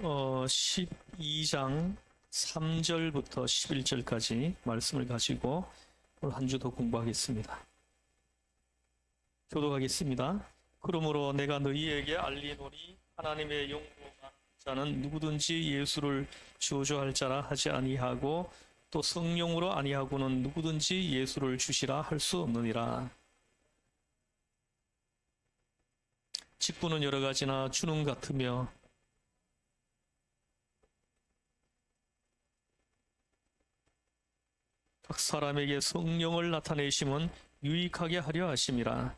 12장 3절부터 11절까지 말씀을 가지고 오늘 한 주 더 공부하겠습니다. 교독하겠습니다. 그러므로 내가 너희에게 알리노니 하나님의 영으로 가는 자는 누구든지 예수를 저주할 자라 하지 아니하고 또 성령으로 아니하고는 누구든지 예수를 주시라 할 수 없느니라. 직분은 여러 가지나 주는 같으며 각 사람에게 성령을 나타내심은 유익하게 하려 하심이라.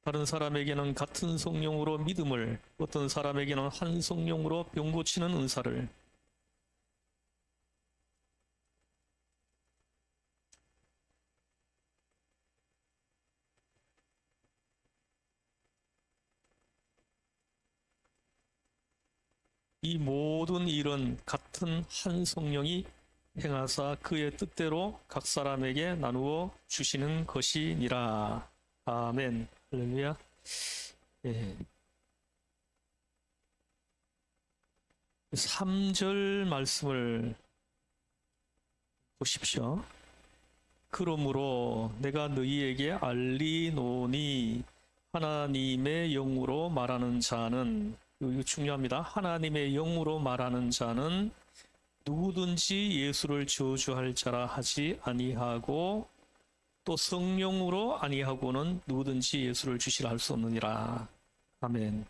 다른 사람에게는 같은 성령으로 믿음을, 어떤 사람에게는 한 성령으로 병 고치는 은사를, 이 모든 일은 같은 한 성령이 행하사 그의 뜻대로 각 사람에게 나누어 주시는 것이니라. 아멘. 할렐루야. 예. 3절 말씀을 보십시오. 그러므로 내가 너희에게 알리노니 하나님의 영으로 말하는 자는, 이거 중요합니다. 하나님의 영으로 말하는 자는 누구든지 예수를 저주할 자라 하지 아니하고 또 성령으로 아니하고는 누구든지 예수를 주시라 할 수 없느니라. 아멘.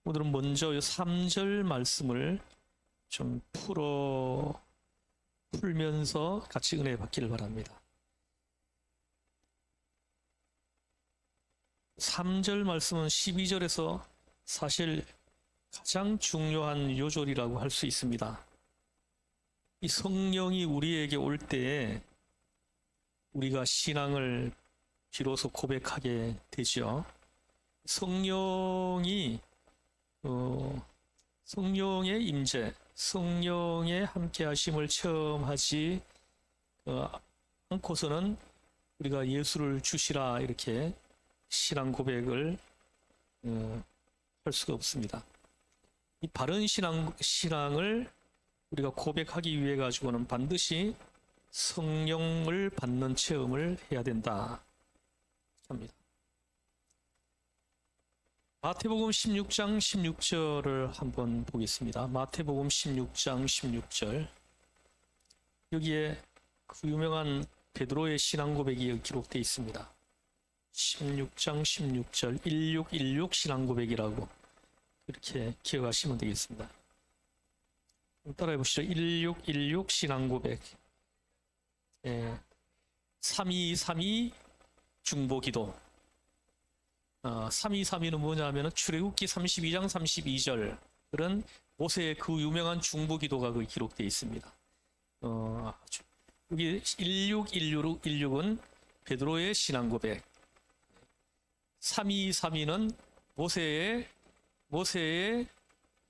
오늘은 먼저 3절 말씀을 좀 풀면서 같이 은혜 받기를 바랍니다. 3절 말씀은 12절에서 사실 가장 중요한 요절이라고 할 수 있습니다. 이 성령이 우리에게 올 때에 우리가 신앙을 비로소 고백하게 되죠. 성령의 임재, 성령의 함께하심을 체험하지 않고서는 우리가 예수를 주시라 이렇게 신앙 고백을 할 수가 없습니다. 이 바른 신앙을 우리가 고백하기 위해 가지고는 반드시 성령을 받는 체험을 해야 된다 합니다. 마태복음 16장 16절을 한번 보겠습니다. 마태복음 16장 16절. 여기에 그 유명한 베드로의 신앙 고백이 기록되어 있습니다. 16장 16절 1616 신앙 고백이라고 이렇게 기억하시면 되겠습니다. 따라해 보시죠. 1616 신앙 고백. 3232 중보 기도. 3232는 뭐냐면 출애굽기 32장 32절 그런 모세의 그 유명한 중보 기도가 기록되어 있습니다. 여기 1616은 베드로의 신앙 고백. 3232는 모세의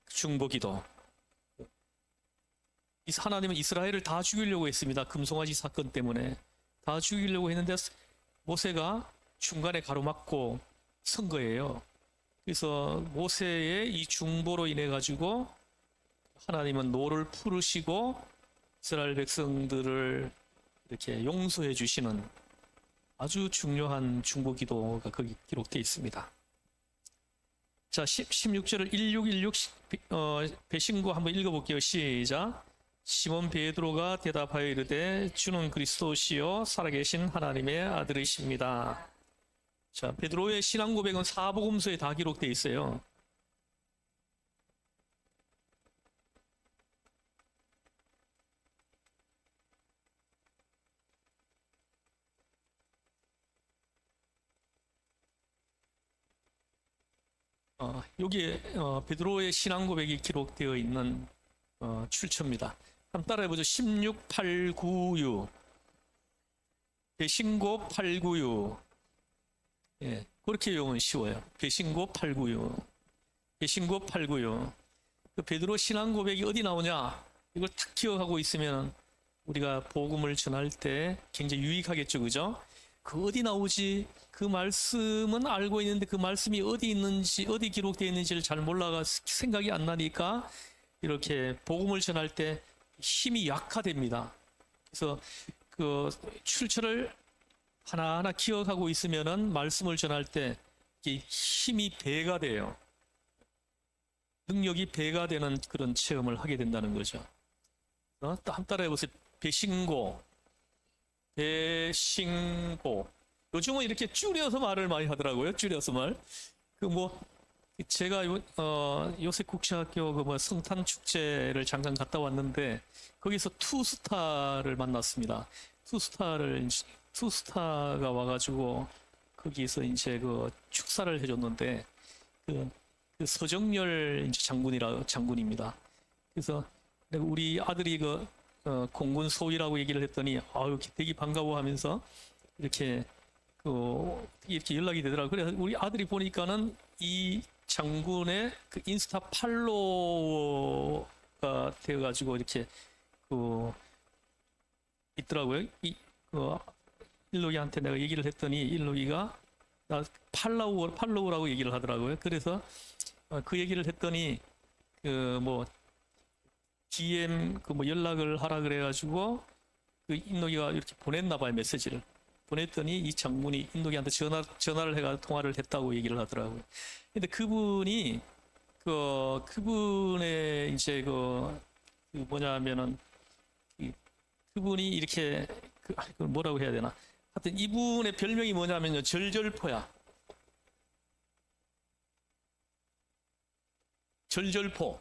중보 기도. 하나님은 이스라엘을 다 죽이려고 했습니다. 금송아지 사건 때문에 다 죽이려고 했는데 모세가 중간에 가로막고 선 거예요. 그래서 모세의 이 중보로 인해 가지고 하나님은 노를 풀으시고 이스라엘 백성들을 이렇게 용서해 주시는 아주 중요한 중보 기도가 거기 기록되어 있습니다. 자, 16절을 1616 배신구 한번 읽어볼게요. 시작. 시몬 베드로가 대답하여 이르되 주는 그리스도시요 살아계신 하나님의 아들이십니다. 자, 베드로의 신앙 고백은 사복음서에 다 기록되어 있어요. 여기에 베드로의 신앙 고백이 기록되어 있는 출처입니다. 한번 따라해보죠. 16896 배신고 896. 예, 그렇게 외우면 쉬워요. 배신고 896. 배신고 896. 그 베드로 신앙 고백이 어디 나오냐? 이걸 딱 기억하고 있으면 우리가 복음을 전할 때 굉장히 유익하겠죠, 그죠? 그 어디 나오지? 그 말씀은 알고 있는데 그 말씀이 어디 있는지, 어디 기록되어 있는지를 잘 몰라가 생각이 안 나니까 이렇게 복음을 전할 때 힘이 약화됩니다. 그래서 그 출처를 하나하나 기억하고 있으면은 말씀을 전할 때 힘이 배가 돼요. 능력이 배가 되는 그런 체험을 하게 된다는 거죠. 한 따라 해보세요. 배신고, 배신고. 요즘은 이렇게 줄여서 말을 많이 하더라고요. 줄여서 말. 제가 요셉국제학교 성탄 축제를 잠깐 갔다 왔는데 거기서 투스타를 만났습니다. 투스타가 와가지고 거기서 이제 그 축사를 해줬는데 그 서정열 장군입니다. 그래서 우리 아들이 공군 소위라고 얘기를 했더니 되게 반가워하면서 이렇게 연락이 되더라고요. 그래서 우리 아들이 보니까는 이 장군의 그 인스타 팔로워가 되어가지고 이렇게 있더라고요. 일록이한테 내가 얘기를 했더니 일록이가 나 팔로우라고 얘기를 하더라고요. 그래서 그 얘기를 했더니 DM 연락을 하라 그래가지고 인록이가 이렇게 보냈나 봐요. 메시지를 보냈더니 이 장군이 인록이한테 전화를 해가 통화를 했다고 얘기를 하더라고요. 근데 그분이 그분의 이제 뭐냐면은 그분이 이렇게 뭐라고 해야 되나? 하여튼 이분의 별명이 뭐냐면요, 절절포야. 절절포.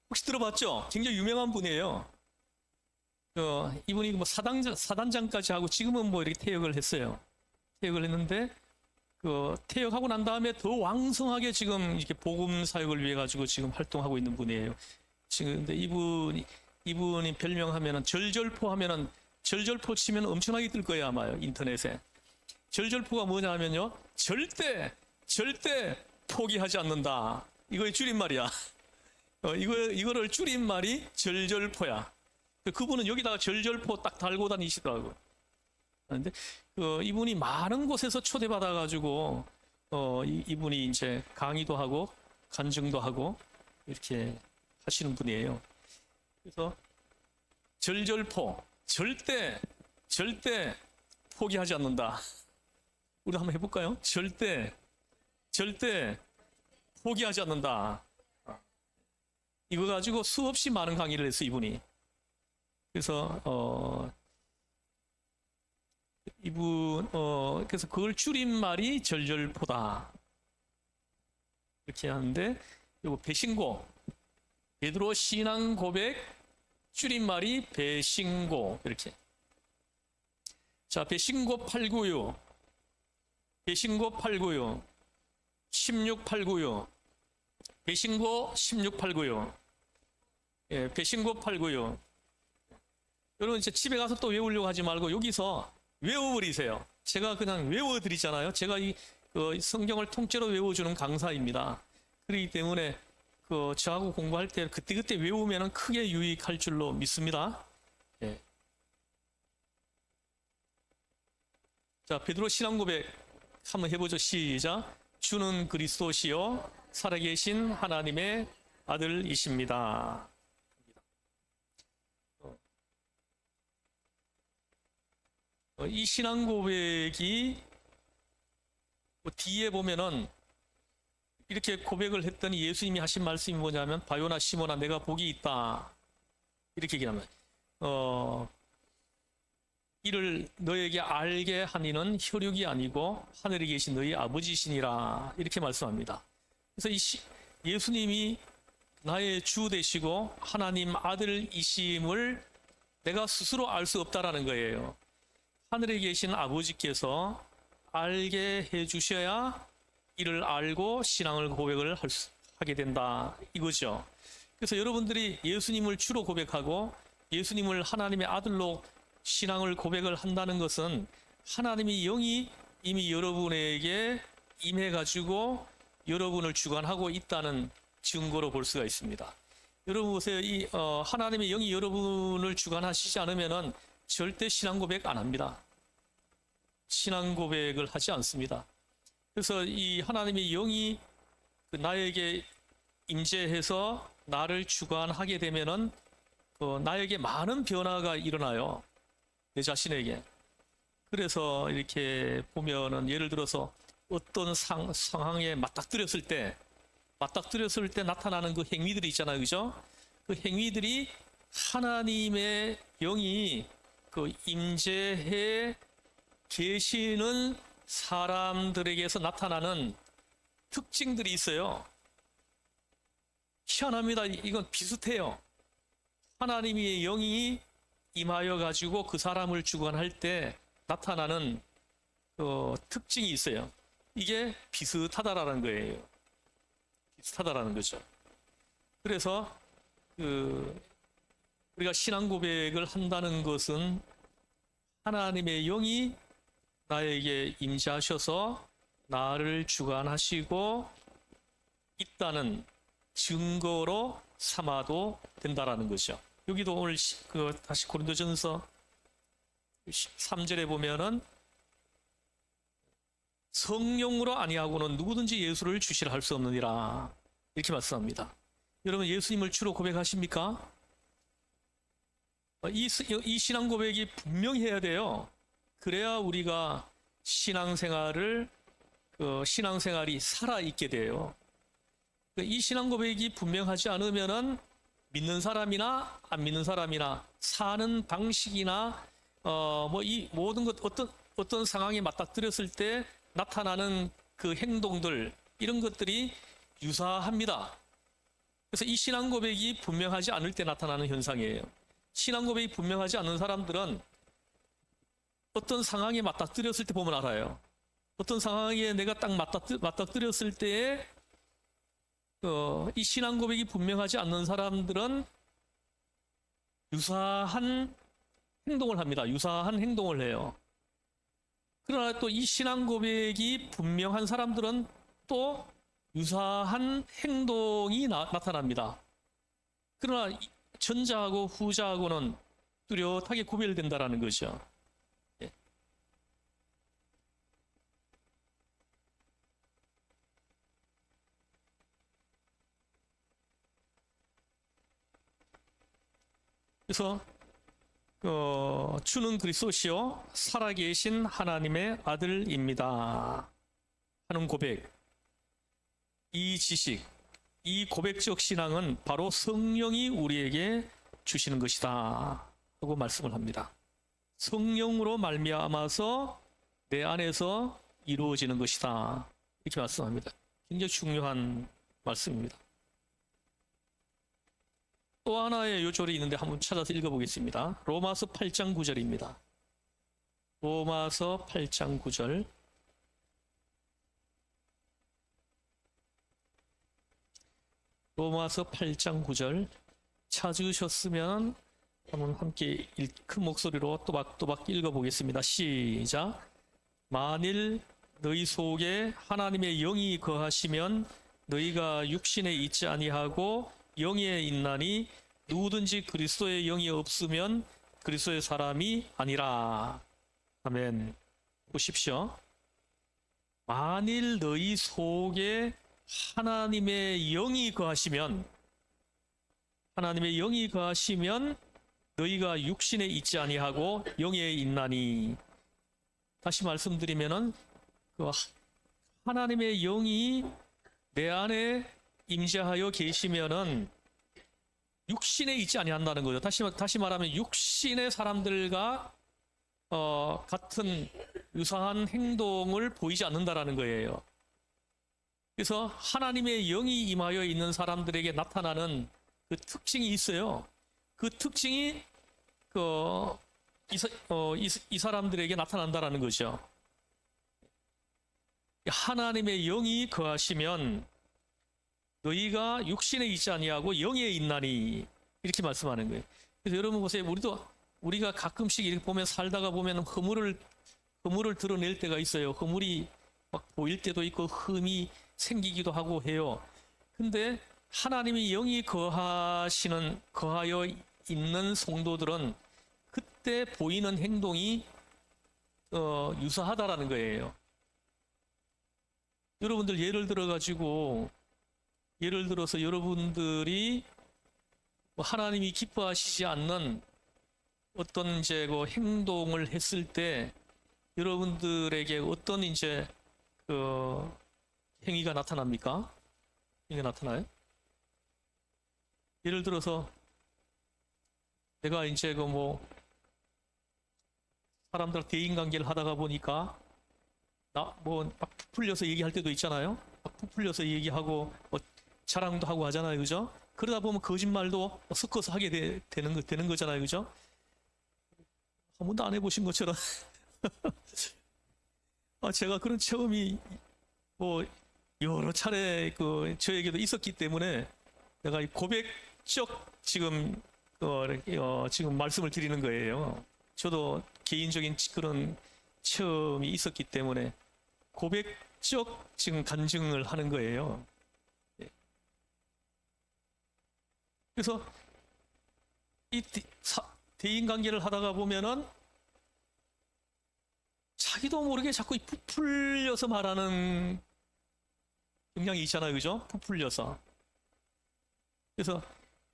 혹시 들어봤죠? 굉장히 유명한 분이에요. 이분이 사단장까지 하고 지금은 이렇게 퇴역을 했어요. 퇴역을 했는데 퇴역하고 난 다음에 더 왕성하게 지금 이렇게 복음 사역을 위해 가지고 지금 활동하고 있는 분이에요. 지금 근데 이분이 별명하면은 절절포 하면은 절절포 치면 엄청나게 뜰 거예요, 아마요, 인터넷에. 절절포가 뭐냐 하면요, 절대 포기하지 않는다. 이거의 줄임말이야. 이거를 줄임말이 절절포야. 그분은 여기다가 절절포 딱 달고 다니시더라고요. 그런데 이분이 많은 곳에서 초대받아가지고 이분이 이제 강의도 하고 간증도 하고 이렇게 하시는 분이에요. 그래서 절절포, 절대 포기하지 않는다. 우리 한번 해볼까요? 절대 포기하지 않는다. 이거 가지고 수없이 많은 강의를 했어요, 이분이. 그래서 그래서 그걸 줄임말이 절절포다. 이렇게 하는데, 요거 배신고, 베드로 신앙 고백 줄임말이 배신고, 이렇게. 자, 배신고 896, 배신고 896, 16896, 배신고 16896, 예, 배신고 896. 여러분 이제 집에 가서 또 외우려고 하지 말고 여기서 외워버리세요. 제가 그냥 외워드리잖아요. 제가 이 성경을 통째로 외워주는 강사입니다. 그렇기 때문에 저하고 공부할 때 그때그때 외우면 크게 유익할 줄로 믿습니다. 예. 자, 베드로 신앙 고백 한번 해보죠. 시작. 주는 그리스도시요 살아계신 하나님의 아들이십니다. 이 신앙 고백이 뒤에 보면은 이렇게 고백을 했더니 예수님이 하신 말씀이 뭐냐면 바요나 시몬아 내가 복이 있다 이렇게 얘기하면 이를 너에게 알게 하니는 혈육이 아니고 하늘에 계신 너희 아버지시니라 이렇게 말씀합니다. 그래서 예수님이 나의 주 되시고 하나님 아들이심을 내가 스스로 알 수 없다라는 거예요. 하늘에 계신 아버지께서 알게 해주셔야 이를 알고 신앙을 고백을 하게 된다 이거죠. 그래서 여러분들이 예수님을 주로 고백하고 예수님을 하나님의 아들로 신앙을 고백을 한다는 것은 하나님의 영이 이미 여러분에게 임해가지고 여러분을 주관하고 있다는 증거로 볼 수가 있습니다. 여러분 보세요. 하나님의 영이 여러분을 주관하시지 않으면은 절대 신앙 고백 안 합니다. 신앙 고백을 하지 않습니다. 그래서 이 하나님의 영이 나에게 임재해서 나를 주관하게 되면은 나에게 많은 변화가 일어나요. 내 자신에게. 그래서 이렇게 보면은 예를 들어서 어떤 상황에 맞닥뜨렸을 때 나타나는 그 행위들이 있잖아요. 그죠? 그 행위들이 하나님의 영이 임재해 계시는 사람들에게서 나타나는 특징들이 있어요. 희한합니다. 이건 비슷해요. 하나님의 영이 임하여 가지고 그 사람을 주관할 때 나타나는 특징이 있어요. 이게 비슷하다라는 거예요. 비슷하다라는 거죠. 그래서 우리가 신앙 고백을 한다는 것은 하나님의 영이 나에게 임재하셔서 나를 주관하시고 있다는 증거로 삼아도 된다라는 거죠. 여기도 오늘 다시 고린도전서 3절에 보면은 성령으로 아니하고는 누구든지 예수를 주시라 할 수 없느니라 이렇게 말씀합니다. 여러분 예수님을 주로 고백하십니까? 이 신앙 고백이 분명해야 돼요. 그래야 우리가 신앙생활이 살아 있게 돼요. 이 신앙 고백이 분명하지 않으면은 믿는 사람이나 안 믿는 사람이나 사는 방식이나 이 모든 것 어떤 상황에 맞닥뜨렸을 때 나타나는 그 행동들 이런 것들이 유사합니다. 그래서 이 신앙 고백이 분명하지 않을 때 나타나는 현상이에요. 신앙 고백이 분명하지 않는 사람들은 어떤 상황에 맞닥뜨렸을 때 보면 알아요. 어떤 상황에 내가 딱 맞닥뜨렸을 때에 이 신앙 고백이 분명하지 않는 사람들은 유사한 행동을 합니다. 유사한 행동을 해요. 그러나 또 이 신앙 고백이 분명한 사람들은 또 유사한 행동이 나타납니다. 그러나 전자하고 후자하고는 뚜렷하게 구별된다라는 거죠. 예. 그래서 주는 그리스도시요 살아계신 하나님의 아들입니다 하는 고백, 이 지식, 이 고백적 신앙은 바로 성령이 우리에게 주시는 것이다 하고 말씀을 합니다. 성령으로 말미암아서 내 안에서 이루어지는 것이다 이렇게 말씀합니다. 굉장히 중요한 말씀입니다. 또 하나의 요절이 있는데 한번 찾아서 읽어보겠습니다. 로마서 8장 9절입니다. 로마서 8장 9절. 로마서 8장 9절 찾으셨으면 한번 함께 큰 목소리로 또박또박 읽어보겠습니다. 시작. 만일 너희 속에 하나님의 영이 거하시면 너희가 육신에 있지 아니하고 영에 있나니 누구든지 그리스도의 영이 없으면 그리스도의 사람이 아니라. 아멘. 보십시오. 만일 너희 속에 하나님의 영이 거하시면 너희가 육신에 있지 아니하고 영에 있나니. 다시 말씀드리면은 하나님의 영이 내 안에 임재하여 계시면은 육신에 있지 아니한다는 거죠. 다시 말하면 육신의 사람들과 같은 유사한 행동을 보이지 않는다라는 거예요. 그래서 하나님의 영이 임하여 있는 사람들에게 나타나는 그 특징이 있어요. 그 특징이 이 사람들에게 나타난다라는 거죠. 하나님의 영이 거하시면 너희가 육신에 있지 아니하고 영에 있나니 이렇게 말씀하는 거예요. 그래서 여러분 보세요. 우리가 가끔씩 이렇게 보면 살다가 보면 허물을 드러낼 때가 있어요. 허물이 막 보일 때도 있고 흠이 생기기도 하고 해요. 근데 하나님이 영이 거하여 있는 성도들은 그때 보이는 행동이 유사하다라는 거예요. 여러분들 예를 들어서 여러분들이 하나님이 기뻐하시지 않는 어떤 이제 그 행동을 했을 때 여러분들에게 어떤 이제 그 행위가 나타납니까? 이게 나타나요? 예를 들어서 내가 이제 그 뭐 사람들 대인 관계를 하다가 보니까 나 뭐 막 부풀려서 얘기할 때도 있잖아요. 막 부풀려서 얘기하고 뭐 자랑도 하고 하잖아요, 그죠? 그러다 보면 거짓말도 섞어서 하게 되는 거잖아요, 그죠? 한 번도 안 해보신 것처럼 제가 그런 체험이 뭐 여러 차례 그 저에게도 있었기 때문에 내가 이 고백적 지금 지금 말씀을 드리는 거예요. 저도 개인적인 그런 체험이 있었기 때문에 고백적 지금 간증을 하는 거예요. 그래서 이 대인 관계를 하다가 보면은 자기도 모르게 자꾸 부풀려서 말하는 경향이 있잖아요, 그죠? 부풀려서. 그래서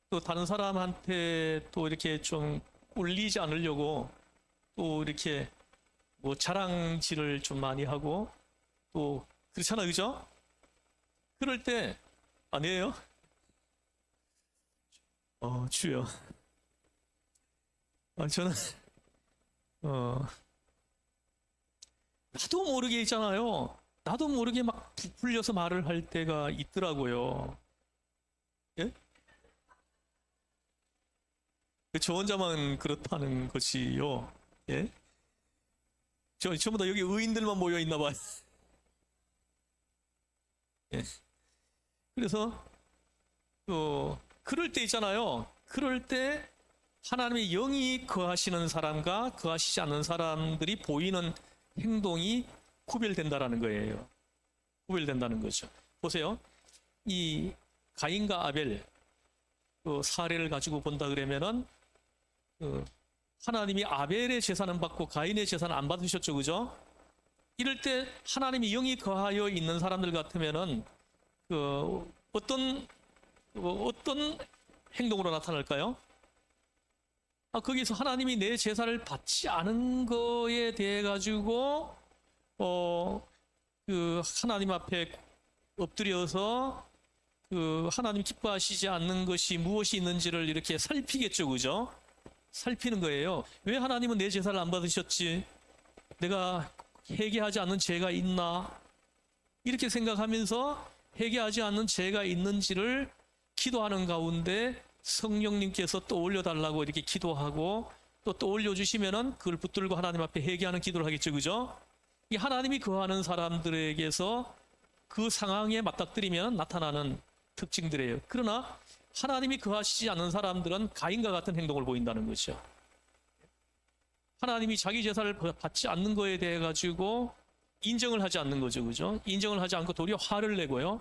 또 다른 사람한테 또 이렇게 좀 꼴리지 않으려고 또 이렇게 뭐 자랑질을 좀 많이 하고 또 그렇잖아요, 그죠? 그럴 때 아니에요? 주여. 저는 나도 모르게 있잖아요. 나도 모르게 막 부풀려서 말을 할 때가 있더라고요. 예? 저 혼자만 그렇다는 것이요. 예? 전부 다 여기 의인들만 모여 있나 봐요. 예. 그래서 그럴 때 있잖아요. 그럴 때 하나님의 영이 거하시는 사람과 거하시지 않는 사람들이 보이는 행동이 구별된다라는 거예요. 구별된다는 거죠. 보세요. 이 가인과 아벨 사례를 가지고 본다 그러면은 하나님이 아벨의 제사는 받고 가인의 제사는 안 받으셨죠, 그죠? 이럴 때 하나님이 영이 거하여 있는 사람들 같으면은 어떤 행동으로 나타날까요? 거기서 하나님이 내 제사를 받지 않은 거에 대해 가지고 하나님 앞에 엎드려서 하나님 기뻐하시지 않는 것이 무엇이 있는지를 이렇게 살피겠죠, 그죠? 살피는 거예요. 왜 하나님은 내 제사를 안 받으셨지? 내가 회개하지 않는 죄가 있나? 이렇게 생각하면서 회개하지 않는 죄가 있는지를 기도하는 가운데 성령님께서 또 올려달라고 이렇게 기도하고 또 올려주시면은 그걸 붙들고 하나님 앞에 회개하는 기도를 하겠죠, 그죠? 이 하나님이 거하는 사람들에게서 그 상황에 맞닥뜨리면 나타나는 특징들이에요. 그러나 하나님이 거하시지 않는 사람들은 가인과 같은 행동을 보인다는 거죠. 하나님이 자기 제사를 받지 않는 거에 대해 가지고 인정을 하지 않는 거죠, 그죠? 인정을 하지 않고 도리어 화를 내고요.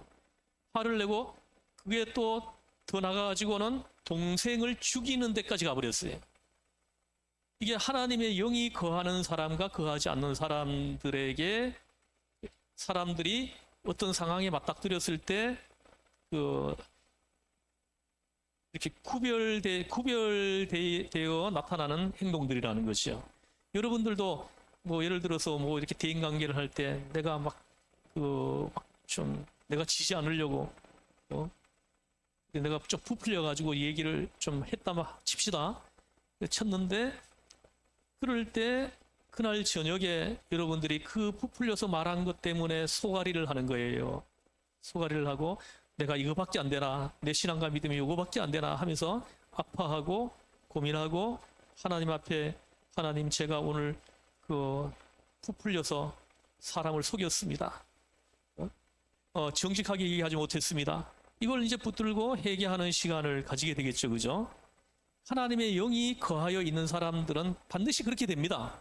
화를 내고 그게 또 더 나가가지고는 동생을 죽이는 데까지 가버렸어요. 이게 하나님의 영이 거하는 사람과 거하지 않는 사람들에게 사람들이 어떤 상황에 맞닥뜨렸을 때 이렇게 구별되어 나타나는 행동들이라는 것이죠. 여러분들도 뭐 예를 들어서 뭐 이렇게 대인 관계를 할 때 내가 좀 내가 지지 않으려고 내가 좀 부풀려 가지고 얘기를 좀 했다만 칩시다. 쳤는데 그럴 때 그날 저녁에 여러분들이 그 부풀려서 말한 것 때문에 소가리를 하는 거예요. 소가리를 하고 내가 이거밖에 안 되나, 내 신앙과 믿음이 이거밖에 안 되나 하면서 아파하고 고민하고 하나님 앞에 하나님 제가 오늘 부풀려서 사람을 속였습니다. 정직하게 얘기하지 못했습니다. 이걸 이제 붙들고 회개하는 시간을 가지게 되겠죠, 그죠? 하나님의 영이 거하여 있는 사람들은 반드시 그렇게 됩니다.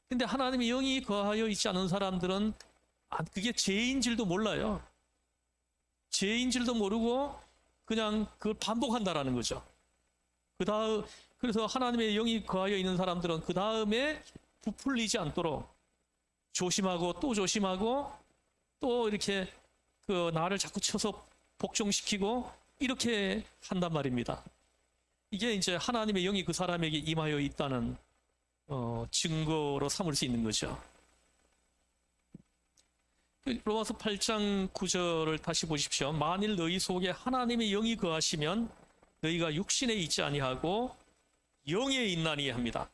근데 하나님의 영이 거하여 있지 않은 사람들은 그게 죄인 줄도 몰라요. 죄인 줄도 모르고 그냥 그걸 반복한다라는 거죠. 그래서 하나님의 영이 거하여 있는 사람들은 그 다음에 부풀리지 않도록 조심하고 또 조심하고 또 이렇게 그 나를 자꾸 쳐서 복종시키고 이렇게 한단 말입니다. 이게 이제 하나님의 영이 그 사람에게 임하여 있다는 증거로 삼을 수 있는 거죠. 로마서 8장 9절을 다시 보십시오. 만일 너희 속에 하나님의 영이 거하시면 너희가 육신에 있지 아니하고 영에 있나니 합니다.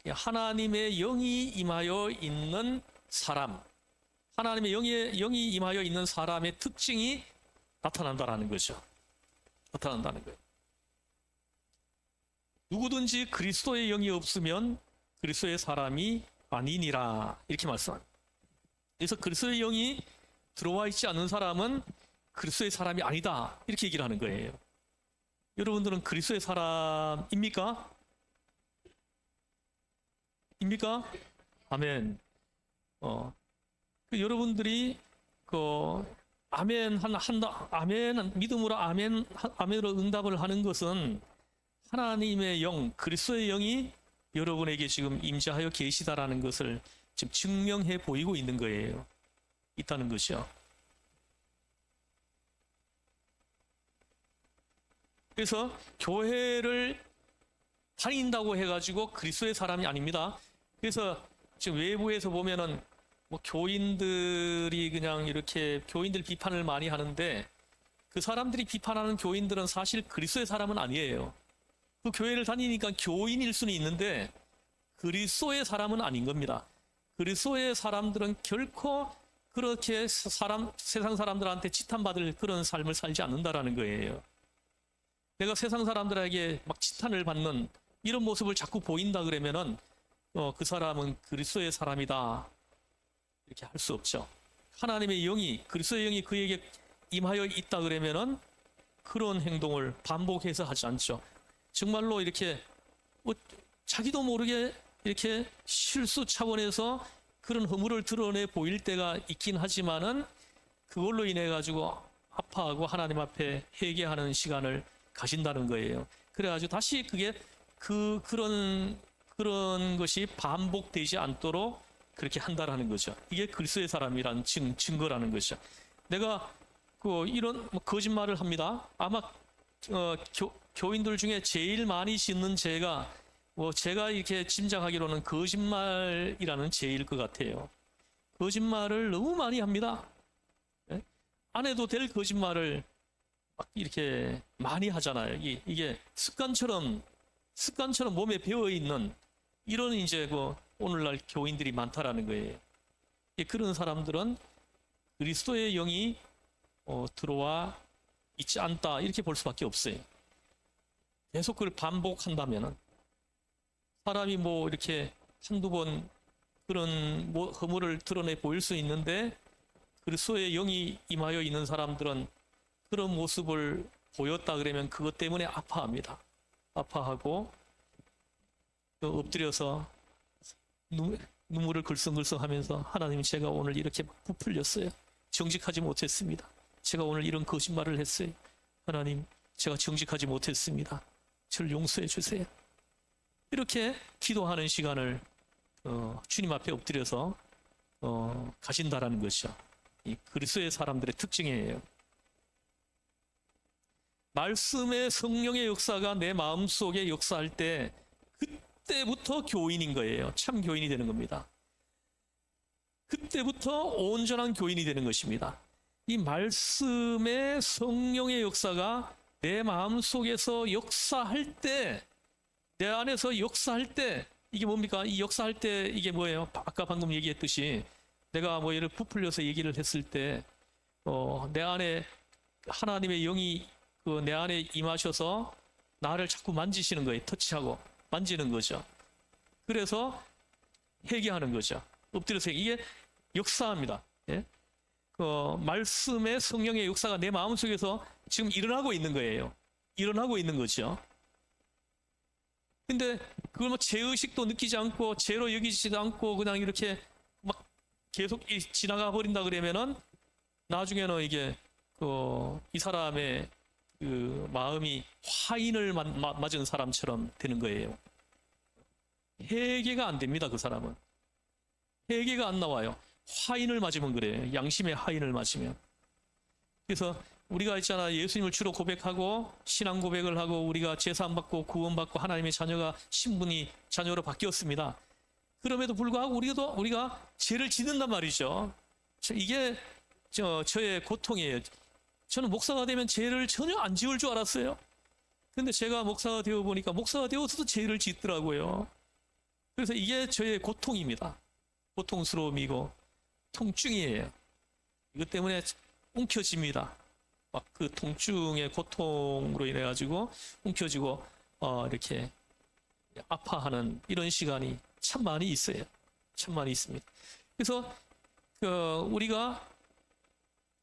하나님의 영이 임하여 있는 사람, 하나님의 영이 임하여 있는 사람의 특징이 나타난다는 거죠. 나타난다는 거예요. 누구든지 그리스도의 영이 없으면 그리스도의 사람이 아니니라 이렇게 말씀합니다. 그래서 그리스도의 영이 들어와 있지 않는 사람은 그리스도의 사람이 아니다 이렇게 얘기를 하는 거예요. 여러분들은 그리스도의 사람입니까? 입니까? 아멘. 여러분들이 아멘 믿음으로 아멘으로 응답을 하는 것은 하나님의 영, 그리스도의 영이 여러분에게 지금 임재하여 계시다라는 것을 지금 증명해 보이고 있는 거예요. 있다는 것이요. 그래서 교회를 다닌다고 해가지고 그리스도의 사람이 아닙니다. 그래서 지금 외부에서 보면은 뭐 교인들이 그냥 이렇게 교인들 비판을 많이 하는데 그 사람들이 비판하는 교인들은 사실 그리스도의 사람은 아니에요. 그 교회를 다니니까 교인일 수는 있는데 그리스도의 사람은 아닌 겁니다. 그리스도의 사람들은 결코 그렇게 세상 사람들한테 지탄받을 그런 삶을 살지 않는다라는 거예요. 내가 세상 사람들에게 막 지탄을 받는 이런 모습을 자꾸 보인다 그러면은 그 사람은 그리스도의 사람이다 이렇게 할 수 없죠. 하나님의 영이 그리스도의 영이 그에게 임하여 있다 그러면은 그런 행동을 반복해서 하지 않죠. 정말로 이렇게 자기도 모르게 이렇게 실수 차원에서 그런 허물을 드러내 보일 때가 있긴 하지만은 그걸로 인해 가지고 아파하고 하나님 앞에 회개하는 시간을 가진다는 거예요. 그래가지고 다시 그게 그런 것이 반복되지 않도록 그렇게 한다라는 거죠. 이게 그리스도의 사람이라는 증거라는 거죠. 내가 이런 거짓말을 합니다. 아마 교인들 중에 제일 많이 짓는 죄가 제가 이렇게 짐작하기로는 거짓말이라는 죄일 것 같아요. 거짓말을 너무 많이 합니다. 안 해도 될 거짓말을 막 이렇게 많이 하잖아요. 이게 습관처럼 몸에 배어 있는 이런 이제 오늘날 교인들이 많다라는 거예요. 그런 사람들은 그리스도의 영이 들어와 있지 않다 이렇게 볼 수밖에 없어요. 계속 그걸 반복한다면은 사람이 이렇게 한두 번 그런 허물을 드러내 보일 수 있는데 그리스도의 영이 임하여 있는 사람들은 그런 모습을 보였다 그러면 그것 때문에 아파합니다. 아파하고 또 엎드려서 눈물을 글썽글썽하면서 하나님 제가 오늘 이렇게 부풀렸어요. 정직하지 못했습니다. 제가 오늘 이런 거짓말을 했어요. 하나님 제가 정직하지 못했습니다. 저를 용서해 주세요. 이렇게 기도하는 시간을 주님 앞에 엎드려서 가진다라는 것이죠. 이 그리스도의 사람들의 특징이에요. 말씀의 성령의 역사가 내 마음속에 역사할 때 그때부터 교인인 거예요. 참 교인이 되는 겁니다. 그때부터 온전한 교인이 되는 것입니다. 이 말씀의 성령의 역사가 내 마음속에서 역사할 때, 내 안에서 역사할 때, 이게 뭡니까? 이 역사할 때 이게 뭐예요? 아까 방금 얘기했듯이 내가 얘를 부풀려서 얘기를 했을 때 내 안에 하나님의 영이 내 안에 임하셔서 나를 자꾸 만지시는 거예요. 터치하고 만지는 거죠. 그래서 회개하는 거죠. 엎드려서 이게 역사합니다. 예? 말씀의 성령의 역사가 내 마음속에서 지금 일어나고 있는 거예요. 일어나고 있는 거죠. 근데 그걸 죄의식도 느끼지 않고 죄로 여기지도 않고 그냥 이렇게 막 계속 지나가 버린다 그러면은 나중에는 이게 이 사람의 그 마음이 화인을 맞은 사람처럼 되는 거예요. 회개가 안 됩니다. 그 사람은 회개가 안 나와요. 화인을 맞으면 그래요. 양심의 화인을 맞으면. 그래서 우리가 있잖아, 예수님을 주로 고백하고 신앙 고백을 하고 우리가 제사 안 받고 구원받고 하나님의 자녀가 신분이 자녀로 바뀌었습니다. 그럼에도 불구하고 우리가 죄를 짓는단 말이죠. 이게 저의 고통이에요. 저는 목사가 되면 죄를 전혀 안 지을 줄 알았어요. 근데 제가 목사가 되어 보니까 목사가 되어서도 죄를 짓더라고요. 그래서 이게 저의 고통입니다. 고통스러움이고 통증이에요. 이것 때문에 움켜집니다. 막 그 통증의 고통으로 인해 가지고 움켜지고 이렇게 아파하는 이런 시간이 참 많이 있어요. 참 많이 있습니다. 그래서 우리가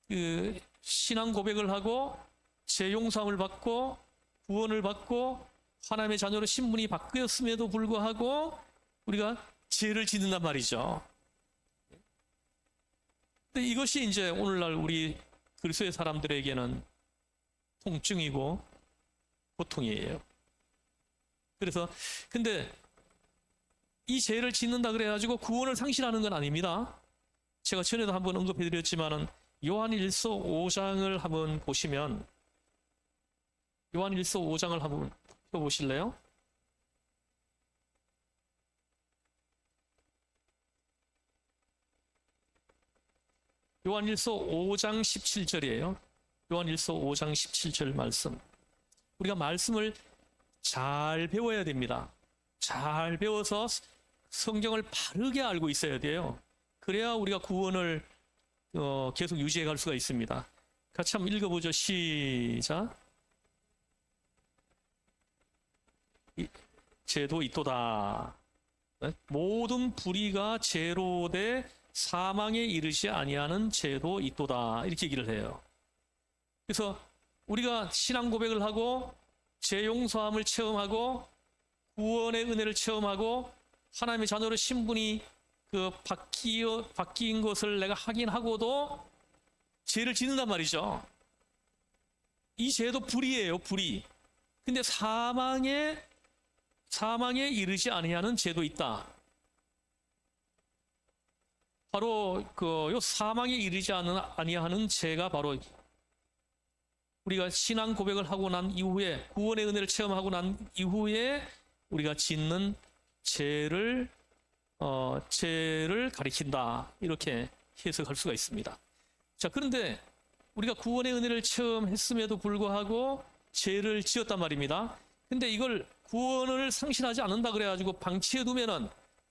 그 신앙 고백을 하고 죄 용서함을 받고 구원을 받고 하나님의 자녀로 신분이 바뀌었음에도 불구하고 우리가 죄를 짓는단 말이죠. 근데 이것이 이제 오늘날 우리 그리스도의 사람들에게는 통증이고 고통이에요. 그래서 근데 이 죄를 짓는다 그래가지고 구원을 상실하는 건 아닙니다. 제가 전에도 한번 언급해드렸지만은 요한일서 5장을 한번 보시면 요한일서 5장을 한번 펴보실래요? 요한일서 5장 17절이에요. 요한일서 5장 17절 말씀. 우리가 말씀을 잘 배워야 됩니다. 잘 배워서 성경을 바르게 알고 있어야 돼요. 그래야 우리가 구원을 계속 유지해 갈 수가 있습니다. 같이 한번 읽어보죠. 시작. 죄도 있도다. 모든 불의가 죄로 돼 사망에 이르지 아니하는 죄도 있도다. 이렇게 얘기를 해요. 그래서 우리가 신앙 고백을 하고 죄 용서함을 체험하고 구원의 은혜를 체험하고 하나님의 자녀로 신분이 바뀐 것을 내가 확인하고도 죄를 짓는단 말이죠. 이 죄도 불의예요, 불의. 근데 사망에 이르지 아니하는 죄도 있다. 바로 요 사망에 이르지 아니하는 죄가 바로 우리가 신앙 고백을 하고 난 이후에 구원의 은혜를 체험하고 난 이후에 우리가 짓는 죄를 가리킨다. 이렇게 해석할 수가 있습니다. 자, 그런데 우리가 구원의 은혜를 체험했음에도 불구하고 죄를 지었단 말입니다. 근데 이걸 구원을 상실하지 않는다 그래가지고 방치해 두면은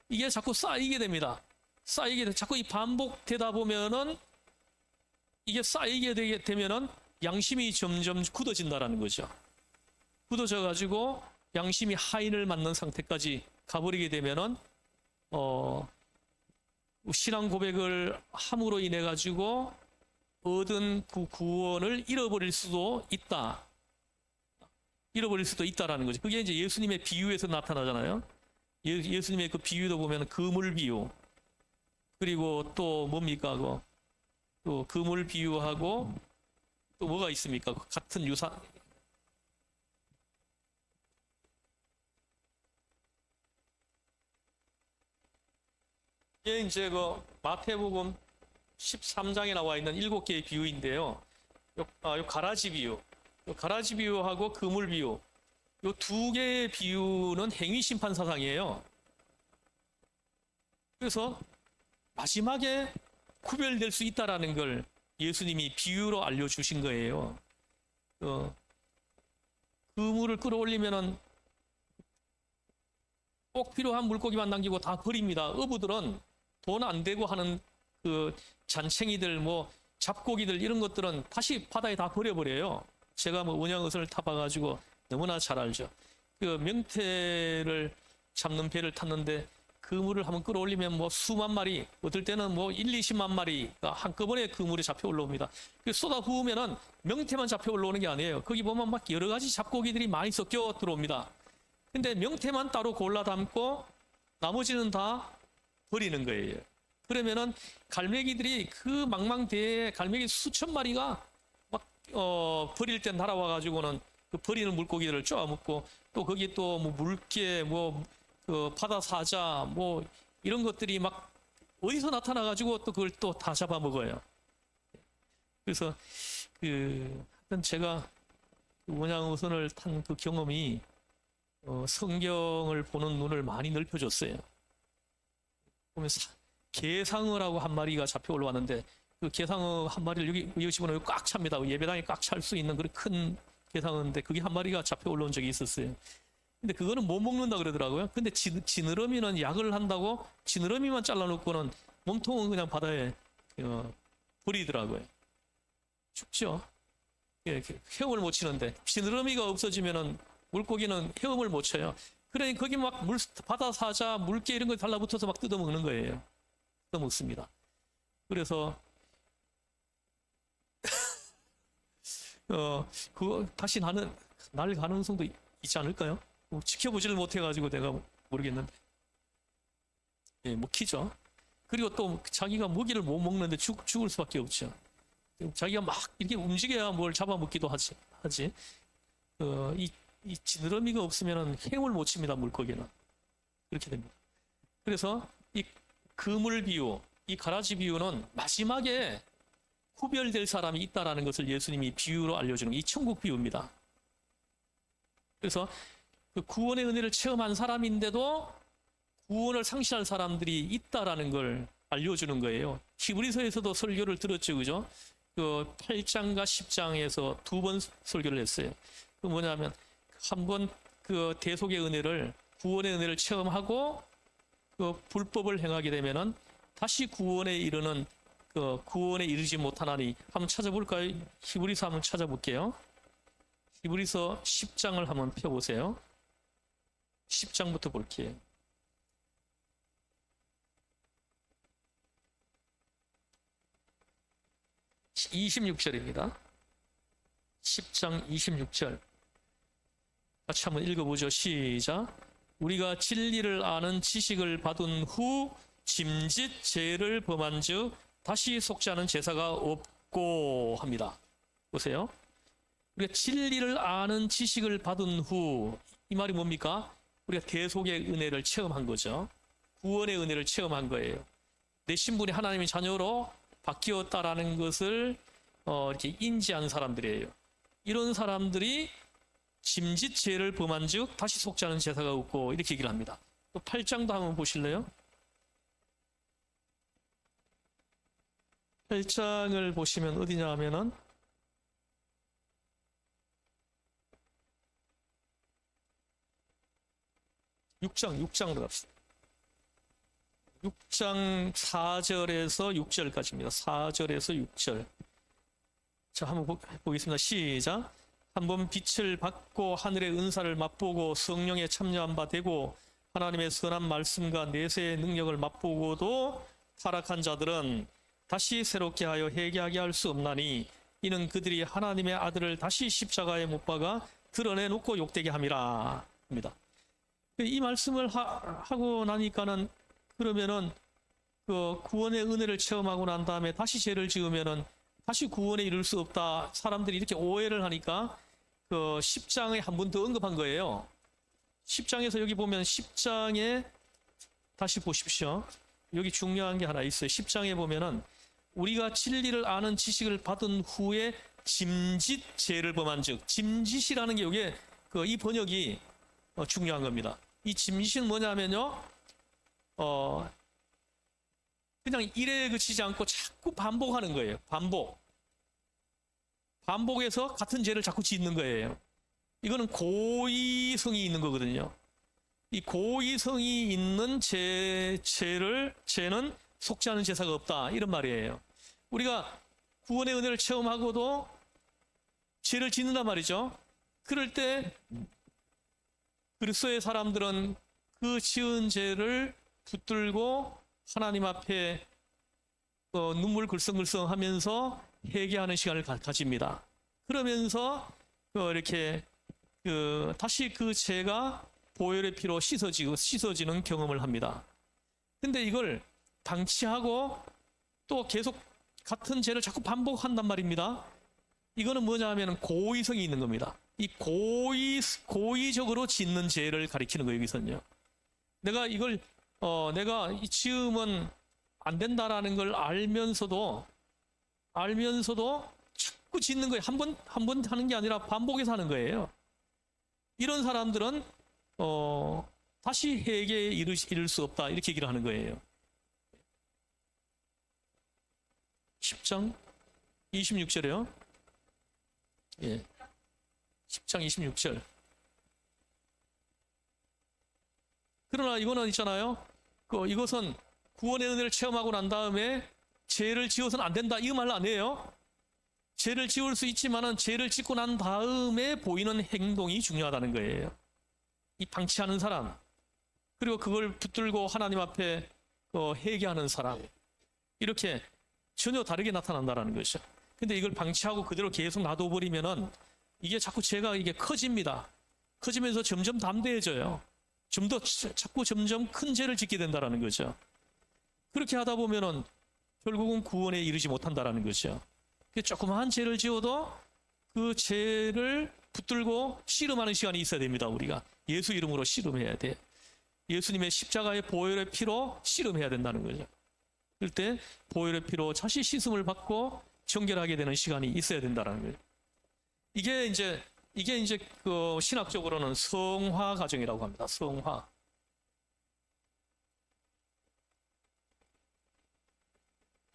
이게 자꾸 쌓이게 됩니다. 자꾸 이 반복되다 보면은 이게 쌓이게 되면은 양심이 점점 굳어진다라는 거죠. 굳어져 가지고 양심이 하인을 맞는 상태까지 가버리게 되면은 신앙 고백을 함으로 인해 가지고 얻은 그 구원을 잃어버릴 수도 있다. 잃어버릴 수도 있다라는 거죠. 그게 이제 예수님의 비유에서 나타나잖아요. 예수님의 그 비유도 보면 그물 비유. 그리고 또 뭡니까? 또 그물 비유하고 또 뭐가 있습니까? 같은 유사. 이게 이제 마태복음 13장에 나와 있는 7개의 비유인데요. 요 가라지 비유. 요 가라지 비유하고 그물 비유. 요 두 개의 비유는 행위 심판 사상이에요. 그래서 마지막에 구별될 수 있다라는 걸 예수님이 비유로 알려주신 거예요. 그물을 끌어올리면은 꼭 필요한 물고기만 남기고 다 버립니다. 어부들은 돈 안 되고 하는 그 잔챙이들, 잡고기들 이런 것들은 다시 바다에 다 버려버려요. 제가 운양어선을 타봐가지고 너무나 잘 알죠. 그 명태를 잡는 배를 탔는데 그물을 한번 끌어올리면 수만 마리, 어떨 때는 1, 20만 마리가 한꺼번에 그물에 잡혀 올라옵니다. 쏟아 부으면은 명태만 잡혀 올라오는 게 아니에요. 거기 보면 막 여러 가지 잡고기들이 많이 섞여 들어옵니다. 근데 명태만 따로 골라 담고 나머지는 다 버리는 거예요. 그러면은 갈매기들이 그 망망대해에 갈매기 수천 마리가 막 버릴 때 날아와 가지고는 그 버리는 물고기들을 쪼아먹고 또 거기 또 뭐 물개 그 바다 사자 뭐 이런 것들이 막 어디서 나타나 가지고 또 그걸 또 다 잡아먹어요. 그래서 하여튼 제가 원양어선을 탄 그 경험이 성경을 보는 눈을 많이 넓혀줬어요. 보면 개상어라고 한 마리가 잡혀 올라왔는데 그 개상어 한 마리를 여기 집어넣으면 꽉 찹니다. 예배당에 꽉 찰 수 있는 그런 큰 개상어인데 그게 한 마리가 잡혀 올라온 적이 있었어요. 근데 그거는 못 먹는다 그러더라고요. 근데 지느러미는 약을 한다고 지느러미만 잘라놓고는 몸통은 그냥 바다에 버리더라고요. 죽죠. 예, 헤엄을 못 치는데 지느러미가 없어지면은 물고기는 헤엄을 못 쳐요. 그러니 거기 막 바다 사자, 물개 이런 거 달라붙어서 막 뜯어먹는 거예요. 뜯어먹습니다. 그래서 그거 다시 날 가능성도 있지 않을까요? 지켜보지를 못해가지고 내가 모르겠는데. 예, 먹히죠. 그리고 또 자기가 먹이를 못 먹는데 죽을 수밖에 없죠. 자기가 막 이렇게 움직여야 뭘 잡아먹기도 하지. 이 지느러미가 없으면 헤엄을 못 칩니다, 물고기는. 그렇게 됩니다. 그래서 이 그물 비유, 이 가라지 비유는 마지막에 구별될 사람이 있다라는 것을 예수님이 비유로 알려주는 이 천국 비유입니다. 그래서 그 구원의 은혜를 체험한 사람인데도 구원을 상실할 사람들이 있다라는 걸 알려주는 거예요. 히브리서에서도 설교를 들었죠, 그죠? 그 8장과 10장에서 두 번 설교를 했어요. 그 뭐냐면 한 번 그 대속의 은혜를 구원의 은혜를 체험하고 그 불법을 행하게 되면은 다시 구원에 이르는 그 구원에 이르지 못하나니 한번 찾아볼까요? 히브리서 한번 찾아볼게요. 히브리서 10장을 한번 펴보세요. 10장부터 볼게요. 26절입니다. 10장 26절. 같이 한번 읽어보죠. 시작. 우리가 진리를 아는 지식을 받은 후 짐짓 죄를 범한 즉 다시 속지 않은 제사가 없고 합니다. 보세요. 우리가 진리를 아는 지식을 받은 후, 이 말이 뭡니까? 우리가 대속의 은혜를 체험한 거죠. 구원의 은혜를 체험한 거예요. 내 신분이 하나님의 자녀로 바뀌었다라는 것을 이렇게 인지한 사람들이에요. 이런 사람들이 짐짓 죄를 범한 즉 다시 속지 않은 제사가 없고 이렇게 얘기를 합니다. 또 8장도 한번 보실래요? 8장을 보시면 어디냐 하면은 6장으로 갑시다. 6장 4절에서 6절까지입니다. 4절에서 6절. 자, 한번 보겠습니다. 시작. 한번 빛을 받고 하늘의 은사를 맛보고 성령에 참여한 바 되고 하나님의 선한 말씀과 내세의 능력을 맛보고도 타락한 자들은 다시 새롭게 하여 회개하게 할 수 없나니 이는 그들이 하나님의 아들을 다시 십자가에 못 박아 드러내놓고 욕되게 함이라 합니다. 이 말씀을 하고 나니까는 그러면은 그 구원의 은혜를 체험하고 난 다음에 다시 죄를 지으면은 다시 구원에 이를 수 없다. 사람들이 이렇게 오해를 하니까 그 10장에 한 번 더 언급한 거예요. 10장에서 여기 보면 10장에 다시 보십시오. 여기 중요한 게 하나 있어요. 10장에 보면은 우리가 진리를 아는 지식을 받은 후에 짐짓 죄를 범한 즉, 짐짓이라는 게 이게 이 번역이 중요한 겁니다. 이 짐짓은 뭐냐면요, 그냥 일에 그치지 않고 자꾸 반복하는 거예요. 반복해서 같은 죄를 자꾸 짓는 거예요. 이거는 고의성이 있는 거거든요. 이 고의성이 있는 죄는 속지 않은 제사가 없다, 이런 말이에요. 우리가 구원의 은혜를 체험하고도 죄를 짓는단 말이죠. 그럴 때 그리스도의 사람들은 그 지은 죄를 붙들고 하나님 앞에 눈물 글썽글썽 하면서 회개하는 시간을 가집니다. 그러면서 이렇게 다시 그 죄가 보혈의 피로 씻어지는 경험을 합니다. 근데 이걸 방치하고 또 계속 같은 죄를 자꾸 반복한단 말입니다. 이거는 뭐냐 하면 고의성이 있는 겁니다. 이 고의적으로 짓는 죄를 가리키는 거예요, 여기서는요. 내가 이걸, 내가 이 지으면 안 된다라는 걸 알면서도 자꾸 짓는 거예요. 한 번 하는 게 아니라 반복해서 하는 거예요. 이런 사람들은, 다시 회개에 이를 수 없다. 이렇게 얘기를 하는 거예요. 10장 26절에요. 예. 10장 26절. 그러나 이거는 있잖아요. 이것은 구원의 은혜를 체험하고 난 다음에 죄를 지어서는 안 된다. 이 말 아니에요. 죄를 지을 수 있지만은 죄를 짓고 난 다음에 보이는 행동이 중요하다는 거예요. 이 방치하는 사람, 그리고 그걸 붙들고 하나님 앞에 회개하는 사람, 이렇게 전혀 다르게 나타난다는 것이죠. 근데 이걸 방치하고 그대로 계속 놔둬버리면은 이게 자꾸 죄가 이게 커집니다. 커지면서 점점 담대해져요. 자꾸 점점 큰 죄를 짓게 된다는 거죠. 그렇게 하다 보면은 결국은 구원에 이르지 못한다는 거죠. 조그마한 죄를 지어도 그 죄를 붙들고 씨름하는 시간이 있어야 됩니다. 우리가 예수 이름으로 씨름해야 돼. 예수님의 십자가의 보혈의 피로 씨름해야 된다는 거죠. 그럴 때 보혈의 피로 다시 씻음을 받고 정결하게 되는 시간이 있어야 된다는 거예요. 이게 이제 그 신학적으로는 성화 과정이라고 합니다. 성화.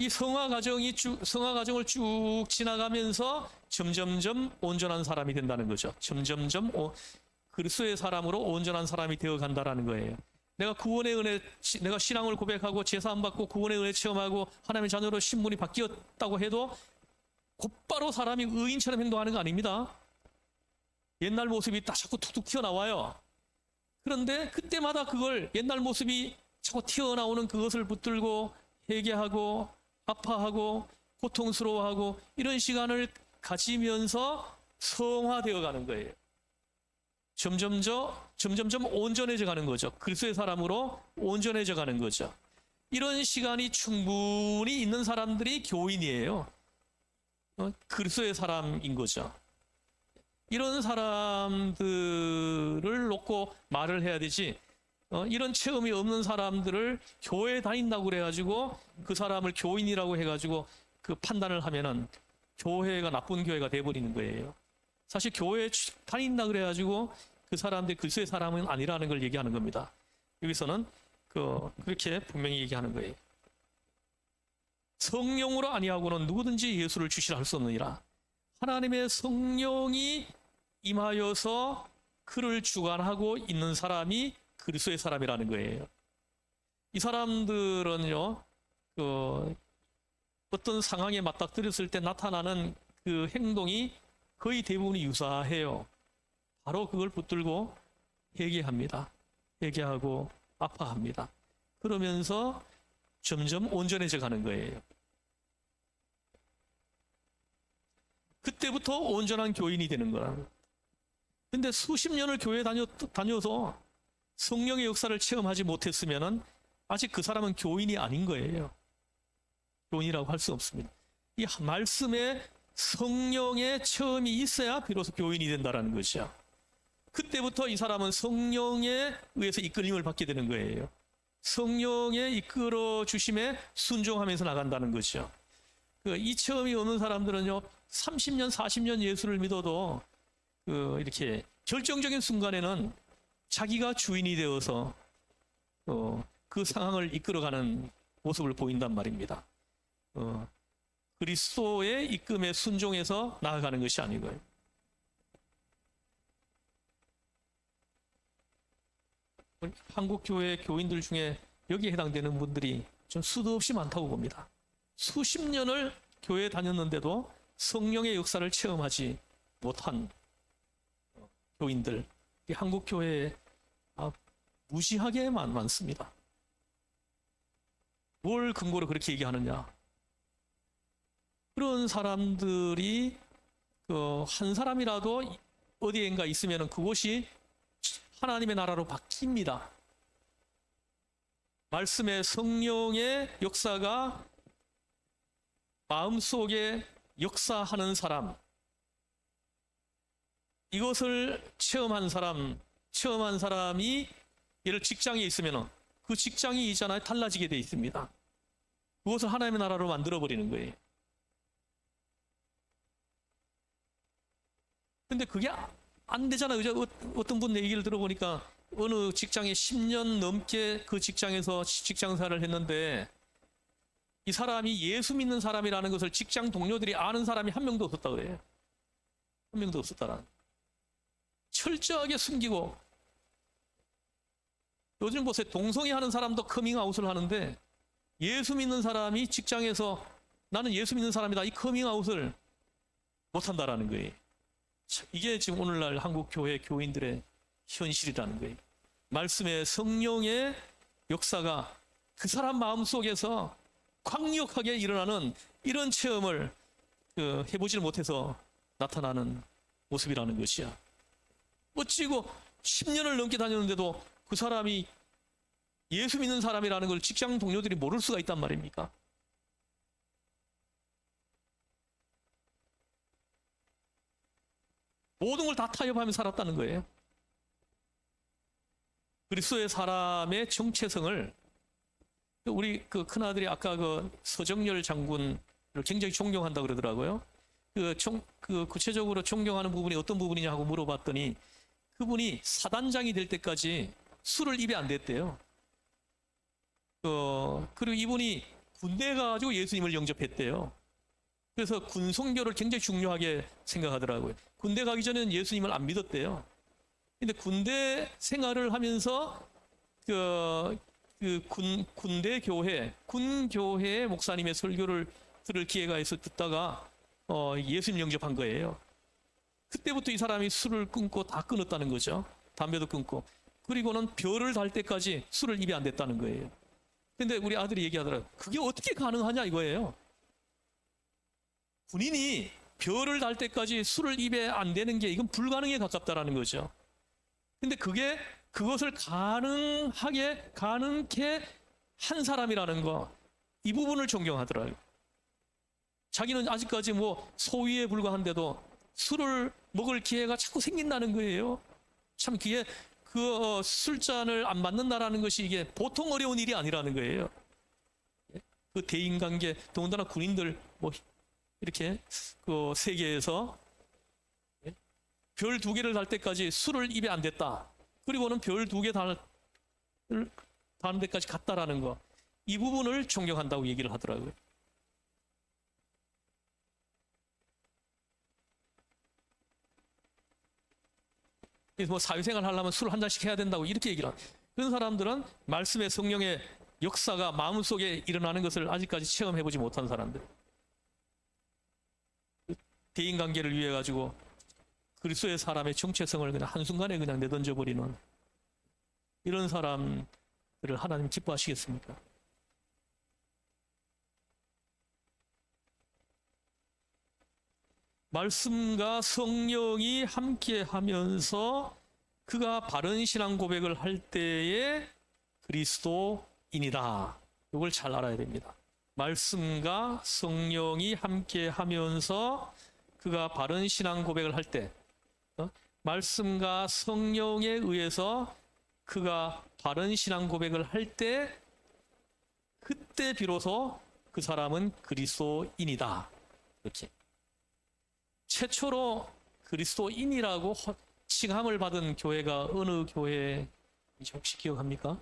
이 성화 과정을 쭉 지나가면서 점점점 온전한 사람이 된다는 거죠. 점점점 그리스도의 사람으로 온전한 사람이 되어 간다라는 거예요. 내가 구원의 은혜, 내가 신앙을 고백하고 제사함 받고 구원의 은혜 체험하고 하나님의 자녀로 신분이 바뀌었다고 해도 곧바로 사람이 의인처럼 행동하는 거 아닙니다. 옛날 모습이 딱 자꾸 툭툭 튀어나와요. 그런데 그때마다 그걸 옛날 모습이 자꾸 튀어나오는 그것을 붙들고 회개하고 아파하고 고통스러워하고 이런 시간을 가지면서 성화되어 가는 거예요. 점점점 온전해져 가는 거죠. 그리스도의 사람으로 온전해져 가는 거죠. 이런 시간이 충분히 있는 사람들이 교인이에요. 그리스도의 사람인 거죠. 이런 사람들을 놓고 말을 해야 되지, 이런 체험이 없는 사람들을 교회 다닌다고 그래가지고 그 사람을 교인이라고 해가지고 그 판단을 하면은 교회가 나쁜 교회가 돼버리는 거예요. 사실 교회 다닌다 그래가지고 그 사람들이 그리스도의 사람은 아니라는 걸 얘기하는 겁니다. 여기서는 그렇게 분명히 얘기하는 거예요. 성령으로 아니하고는 누구든지 예수를 주시라 할 수 없느니라. 하나님의 성령이 임하여서 그를 주관하고 있는 사람이 그리스도의 사람이라는 거예요. 이 사람들은요, 어떤 상황에 맞닥뜨렸을 때 나타나는 그 행동이 거의 대부분이 유사해요. 바로 그걸 붙들고 회개합니다. 회개하고 아파합니다. 그러면서 점점 온전해져 가는 거예요. 그때부터 온전한 교인이 되는 거라는 거예요. 근데 수십 년을 교회에 다녀서 성령의 역사를 체험하지 못했으면 아직 그 사람은 교인이 아닌 거예요. 교인이라고 할 수 없습니다. 이 말씀에 성령의 체험이 있어야 비로소 교인이 된다는 것이야. 그때부터 이 사람은 성령에 의해서 이끌림을 받게 되는 거예요. 성령의 이끌어 주심에 순종하면서 나간다는 것이죠. 이 체험이 없는 사람들은요, 30년, 40년 예수를 믿어도 이렇게 결정적인 순간에는 자기가 주인이 되어서 그 상황을 이끌어가는 모습을 보인단 말입니다. 그리스도의 이끔에 순종해서 나아가는 것이 아니고요. 한국 교회 교인들 중에 여기에 해당되는 분들이 좀 수도 없이 많다고 봅니다. 수십 년을 교회에 다녔는데도 성령의 역사를 체험하지 못한 교인들, 이 한국 교회에 무지하게 많습니다. 뭘 근거로 그렇게 얘기하느냐? 그런 사람들이 한 사람이라도 어디엔가 있으면 그곳이 하나님의 나라로 바뀝니다. 말씀의 성령의 역사가 마음속에 역사하는 사람, 이것을 체험한 사람이 예를 직장에 있으면 그 직장이 있잖아요. 달라지게 돼 있습니다. 그것을 하나님의 나라로 만들어 버리는 거예요. 근데 그게 안 되잖아요. 어떤 분 얘기를 들어보니까 어느 직장에 10년 넘게 그 직장에서 직장생활을 했는데 이 사람이 예수 믿는 사람이라는 것을 직장 동료들이 아는 사람이 한 명도 없었다 그래요. 한 명도 없었다라는. 철저하게 숨기고, 요즘 보세요. 동성애 하는 사람도 커밍아웃을 하는데 예수 믿는 사람이 직장에서 나는 예수 믿는 사람이다 이 커밍아웃을 못한다라는 거예요. 이게 지금 오늘날 한국 교회 교인들의 현실이라는 거예요. 말씀의 성령의 역사가 그 사람 마음속에서 강력하게 일어나는 이런 체험을 해보질 못해서 나타나는 모습이라는 것이야. 어찌고 10년을 넘게 다녔는데도 그 사람이 예수 믿는 사람이라는 걸 직장 동료들이 모를 수가 있단 말입니까? 모든 걸 다 타협하며 살았다는 거예요. 그리스도의 사람의 정체성을 우리 그 큰아들이 아까 그 서정열 장군을 굉장히 존경한다 그러더라고요. 그 구체적으로 존경하는 부분이 어떤 부분이냐 하고 물어봤더니 그분이 사단장이 될 때까지 술을 입에 안 댔대요. 그리고 이분이 군대에 가가지고 예수님을 영접했대요. 그래서 군성교를 굉장히 중요하게 생각하더라고요. 군대 가기 전에는 예수님을 안 믿었대요. 근데 군대 생활을 하면서 군대 교회, 군교회 목사님의 설교를 들을 기회가 있어 듣다가 예수님 영접한 거예요. 그때부터 이 사람이 술을 끊고 다 끊었다는 거죠. 담배도 끊고. 그리고는 별을 달 때까지 술을 입에 안 댔다는 거예요. 근데 우리 아들이 얘기하더라고요. 그게 어떻게 가능하냐 이거예요. 군인이 별을 달 때까지 술을 입에 안 대는 게 이건 불가능에 가깝다라는 거죠. 근데 그것을 가능케 한 사람이라는 거, 이 부분을 존경하더라고요. 자기는 아직까지 뭐 소위에 불과한데도 술을 먹을 기회가 자꾸 생긴다는 거예요. 참 그게 술잔을 안 맞는다라는 것이 이게 보통 어려운 일이 아니라는 거예요. 그 대인관계, 더군다나 군인들 뭐 이렇게 그 세계에서 별 2개를 달 때까지 술을 입에 안 댔다. 그리고는 별 2개 다는 데까지 갔다라는 거. 이 부분을 존경한다고 얘기를 하더라고요. 그래서 뭐 사회생활 하려면 술 한 잔씩 해야 된다고 이렇게 얘기를 합니다. 그런 사람들은 말씀의 성령의 역사가 마음속에 일어나는 것을 아직까지 체험해보지 못한 사람들. 대인관계를 위해 가지고 그리스도의 사람의 정체성을 그냥 한순간에 그냥 내던져 버리는 이런 사람들을 하나님 기뻐하시겠습니까? 말씀과 성령이 함께 하면서 그가 바른 신앙 고백을 할 때에 그리스도인이다. 이걸 잘 알아야 됩니다. 말씀과 성령이 함께 하면서 그가 바른 신앙 고백을 할 때, 말씀과 성령에 의해서 그가 바른 신앙 고백을 할 때, 그때 비로소 그 사람은 그리스도인이다. 이렇게. 최초로 그리스도인이라고 칭함을 받은 교회가 어느 교회인지 혹시 기억합니까?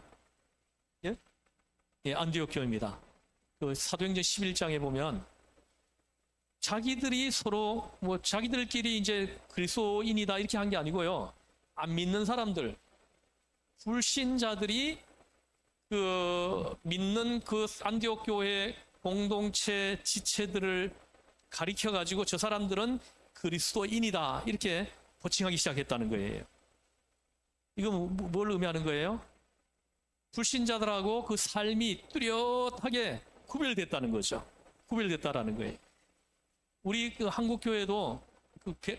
예? 예, 안디옥 교회입니다. 그 사도행전 11장에 보면 자기들이 서로 뭐 자기들끼리 이제 그리스도인이다 이렇게 한 게 아니고요. 안 믿는 사람들, 불신자들이 믿는 그 안디옥 교회 공동체 지체들을 가리켜 가지고 저 사람들은 그리스도인이다 이렇게 호칭하기 시작했다는 거예요. 이거 뭘 의미하는 거예요? 불신자들하고 그 삶이 뚜렷하게 구별됐다는 거죠. 구별됐다라는 거예요. 우리 그 한국 교회도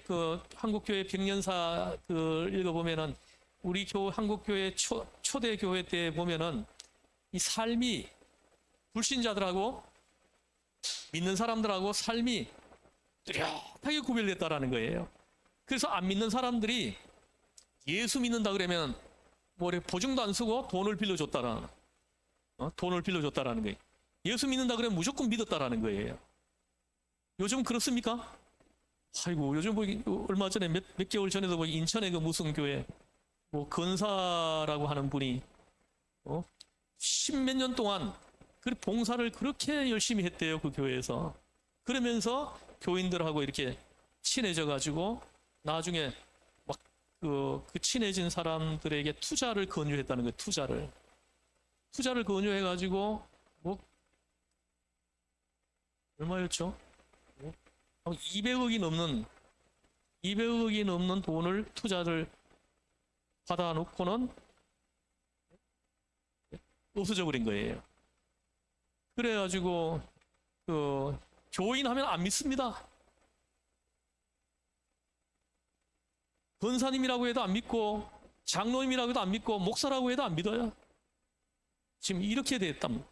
그 한국 교회 백년사 읽어보면은 우리 한국 교회 초대 교회 때 보면은 이 삶이 불신자들하고 믿는 사람들하고 삶이 뚜렷하게 구별됐다라는 거예요. 그래서 안 믿는 사람들이 예수 믿는다 그러면 뭐 보증도 안 쓰고 돈을 빌려줬다라는, 돈을 빌려줬다라는 거예요. 예수 믿는다 그러면 무조건 믿었다라는 거예요. 요즘 그렇습니까? 아이고, 요즘 얼마 전에 몇 개월 전에도 인천의 그 무슨 교회 뭐 건사라고 하는 분이 십몇 년 동안 그 봉사를 그렇게 열심히 했대요, 그 교회에서. 그러면서 교인들하고 이렇게 친해져 가지고 나중에 막 그 친해진 사람들에게 투자를 권유했다는 거예요. 투자를 권유해 가지고 뭐 얼마였죠? 200억이 넘는 돈을 투자를 받아놓고는 없어져 버린 거예요. 그래가지고 그 교인 하면 안 믿습니다. 권사님이라고 해도 안 믿고, 장로님이라고 해도 안 믿고, 목사라고 해도 안 믿어요. 지금 이렇게 됐답니다.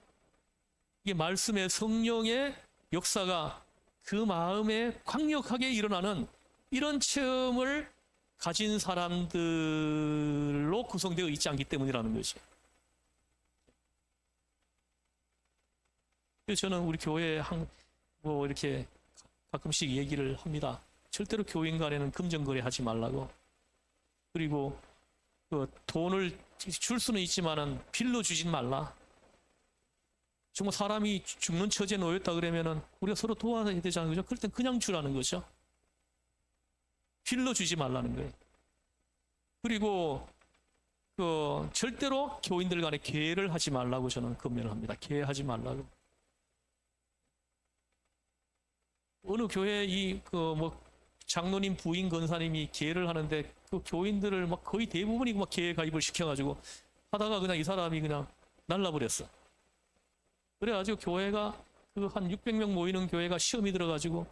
이게 말씀의 성령의 역사가 그 마음에 강력하게 일어나는 이런 체험을 가진 사람들로 구성되어 있지 않기 때문이라는 것이죠. 그래서 저는 우리 교회에 뭐 이렇게 가끔씩 얘기를 합니다. 절대로 교인 간에는 금전거래 하지 말라고. 그리고 그 돈을 줄 수는 있지만은 빌려주진 말라. 정말 사람이 죽는 처지에 놓였다 그러면은 우리가 서로 도와야 되잖아요. 그죠? 그럴 땐 그냥 주라는 거죠. 빌려주지 말라는 거예요. 그리고 그 절대로 교인들 간에 계를 하지 말라고 저는 권면을 합니다. 계하지 말라고. 어느 교회 뭐 장로님 부인 권사님이 계를 하는데 그 교인들을 막 거의 대부분이 막 계에 가입을 시켜가지고 하다가 그냥 이 사람이 그냥 날라버렸어. 그래가지고 교회가 그 한 600명 모이는 교회가 시험이 들어가지고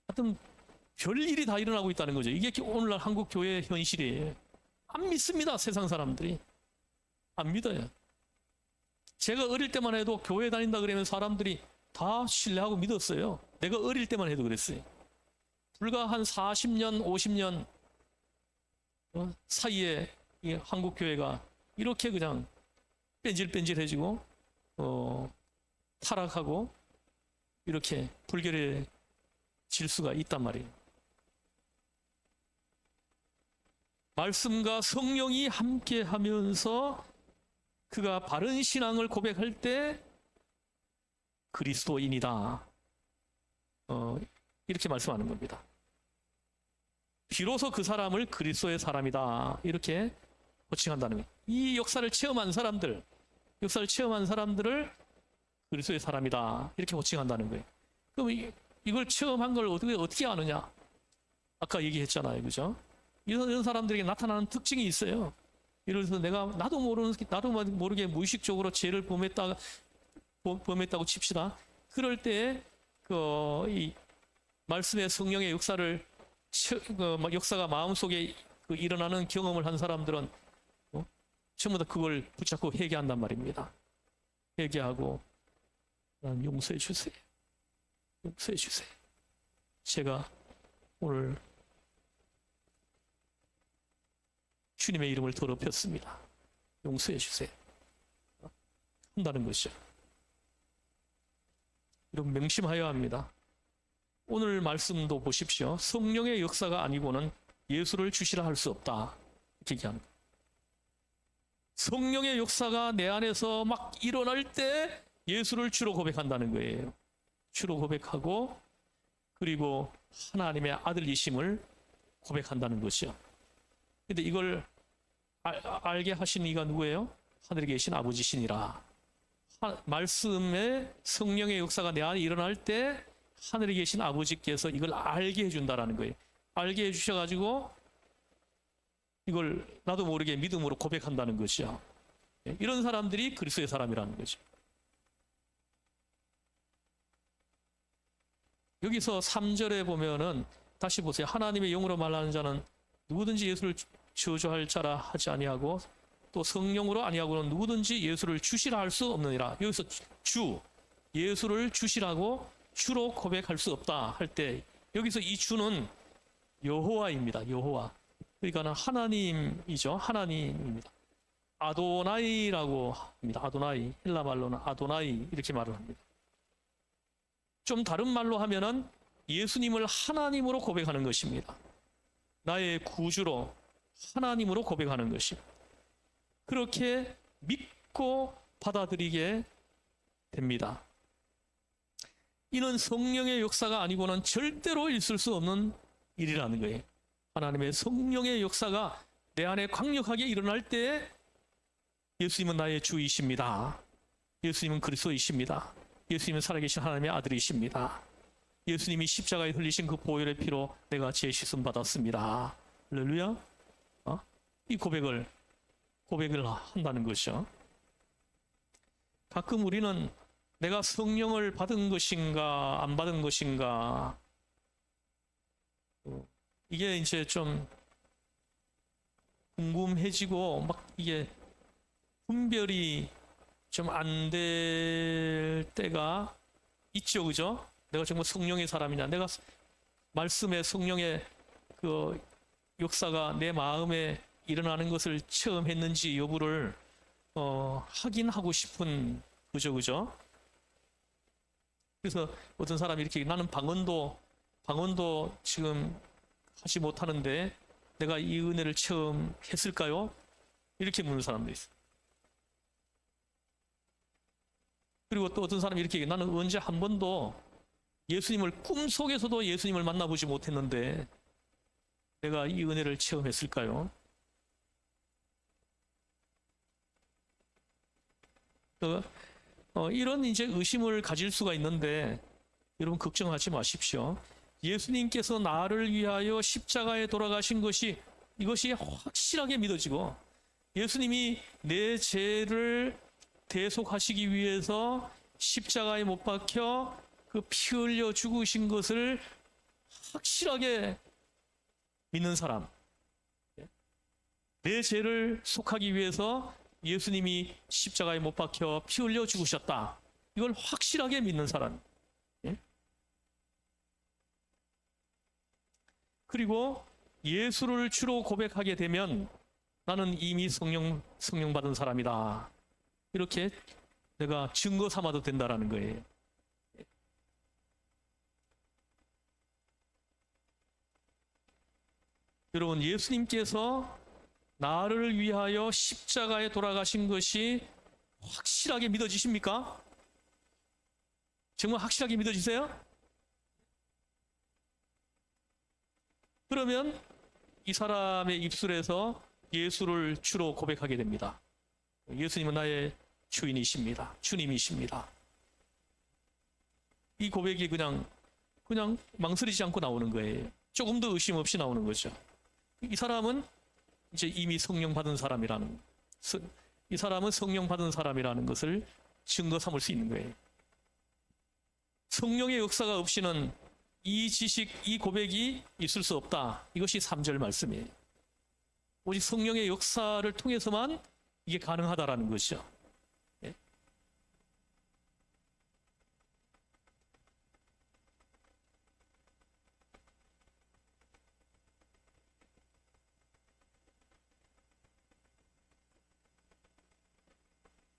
하여튼 별일이 다 일어나고 있다는 거죠. 이게 오늘날 한국 교회의 현실이에요. 안 믿습니다. 세상 사람들이 안 믿어요. 제가 어릴 때만 해도 교회 다닌다 그러면 사람들이 다 신뢰하고 믿었어요. 내가 어릴 때만 해도 그랬어요. 불과 한 40년, 50년 사이에 이 한국 교회가 이렇게 그냥 뺀질뺀질해지고 타락하고 이렇게 불결해질 수가 있단 말이에요. 말씀과 성령이 함께하면서 그가 바른 신앙을 고백할 때 그리스도인이다. 이렇게 말씀하는 겁니다. 비로소 그 사람을 그리스도의 사람이다. 이렇게 호칭한다는 거예요. 이 역사를 체험한 사람들을 그리스도의 사람이다. 이렇게 호칭한다는 거예요. 그럼 이걸 체험한 걸 어떻게 아느냐? 아까 얘기했잖아요. 그죠? 이런 사람들에게 나타나는 특징이 있어요. 예를 들어서 나도 모르게 무의식적으로 죄를 범했다고 칩시다. 그럴 때 이 말씀의 성령의 역사가 마음속에 일어나는 경험을 한 사람들은 전부 다 그걸 붙잡고 회개한단 말입니다. 회개하고 용서해 주세요. 용서해 주세요. 제가 오늘 주님의 이름을 더럽혔습니다. 용서해 주세요. 한다는 것이죠. 여러분 명심하여야 합니다. 오늘 말씀도 보십시오. 성령의 역사가 아니고는 예수를 주시라 할 수 없다. 이렇게 얘기합니다. 성령의 역사가 내 안에서 막 일어날 때 예수를 주로 고백한다는 거예요. 주로 고백하고 그리고 하나님의 아들이심을 고백한다는 것이요. 근데 이걸 알게 하신 이가 누구예요? 하늘에 계신 아버지시니라. 말씀의 성령의 역사가 내 안에 일어날 때 하늘에 계신 아버지께서 이걸 알게 해준다라는 거예요. 알게 해주셔가지고 이걸 나도 모르게 믿음으로 고백한다는 것이죠. 이런 사람들이 그리스도의 사람이라는 거죠. 여기서 3절에 보면은 다시 보세요. 하나님의 영으로 말하는 자는 누구든지 예수를 저주할 자라 하지 아니하고 또 성령으로 아니하고는 누구든지 예수를 주시라 할 수 없느니라. 여기서 예수를 주시라고 주로 고백할 수 없다 할 때 여기서 이 주는 여호와입니다. 여호와. 그러니까 하나님이죠. 하나님입니다. 아도나이라고 합니다. 아도나이. 헬라 말로는 아도나이 이렇게 말을 합니다. 좀 다른 말로 하면은 예수님을 하나님으로 고백하는 것입니다. 나의 구주로 하나님으로 고백하는 것입니다. 그렇게 믿고 받아들이게 됩니다. 이는 성령의 역사가 아니고는 절대로 있을 수 없는 일이라는 거예요. 하나님의 성령의 역사가 내 안에 강력하게 일어날 때 예수님은 나의 주이십니다. 예수님은 그리스도이십니다. 예수님은 살아계신 하나님의 아들이십니다. 예수님이 십자가에 흘리신 그 보혈의 피로 내가 죄 씻음 받았습니다. 할렐루야. 이 고백을 한다는 것이죠. 가끔 우리는 내가 성령을 받은 것인가 안 받은 것인가, 이게 이제 좀 궁금해지고 막 이게 분별이 좀 안 될 때가 있죠. 그죠? 내가 정말 성령의 사람이냐, 내가 말씀의 성령의 그 역사가 내 마음에 일어나는 것을 처음 했는지 여부를 확인하고 싶은 거죠. 그죠? 그래서 어떤 사람이 이렇게, 나는 방언도 지금 하지 못하는데 내가 이 은혜를 처음 했을까요? 이렇게 묻는 사람도 있어요. 그리고 또 어떤 사람이 이렇게 얘기해요. 나는 언제 한 번도 예수님을, 꿈속에서도 예수님을 만나보지 못했는데 내가 이 은혜를 체험했을까요? 이런 이제 의심을 가질 수가 있는데 여러분 걱정하지 마십시오. 예수님께서 나를 위하여 십자가에 돌아가신 것이, 이것이 확실하게 믿어지고, 예수님이 내 죄를 대속하시기 위해서 십자가에 못 박혀 그 피 흘려 죽으신 것을 확실하게 믿는 사람, 내 죄를 속하기 위해서 예수님이 십자가에 못 박혀 피 흘려 죽으셨다, 이걸 확실하게 믿는 사람, 그리고 예수를 주로 고백하게 되면 나는 이미 성령 받은 사람이다, 이렇게 내가 증거 삼아도 된다라는 거예요. 여러분, 예수님께서 나를 위하여 십자가에 돌아가신 것이 확실하게 믿어지십니까? 정말 확실하게 믿어지세요? 그러면 이 사람의 입술에서 예수를 주로 고백하게 됩니다. 예수님은 나의 주인이십니다. 주님이십니다. 이 고백이 그냥 망설이지 않고 나오는 거예요. 조금도 의심 없이 나오는 거죠. 이 사람은 이제 이미 성령 받은 사람이라는, 이 사람은 성령 받은 사람이라는 것을 증거 삼을 수 있는 거예요. 성령의 역사가 없이는 이 지식, 이 고백이 있을 수 없다. 이것이 3절 말씀이에요. 오직 성령의 역사를 통해서만 이게 가능하다라는 것이죠. 예?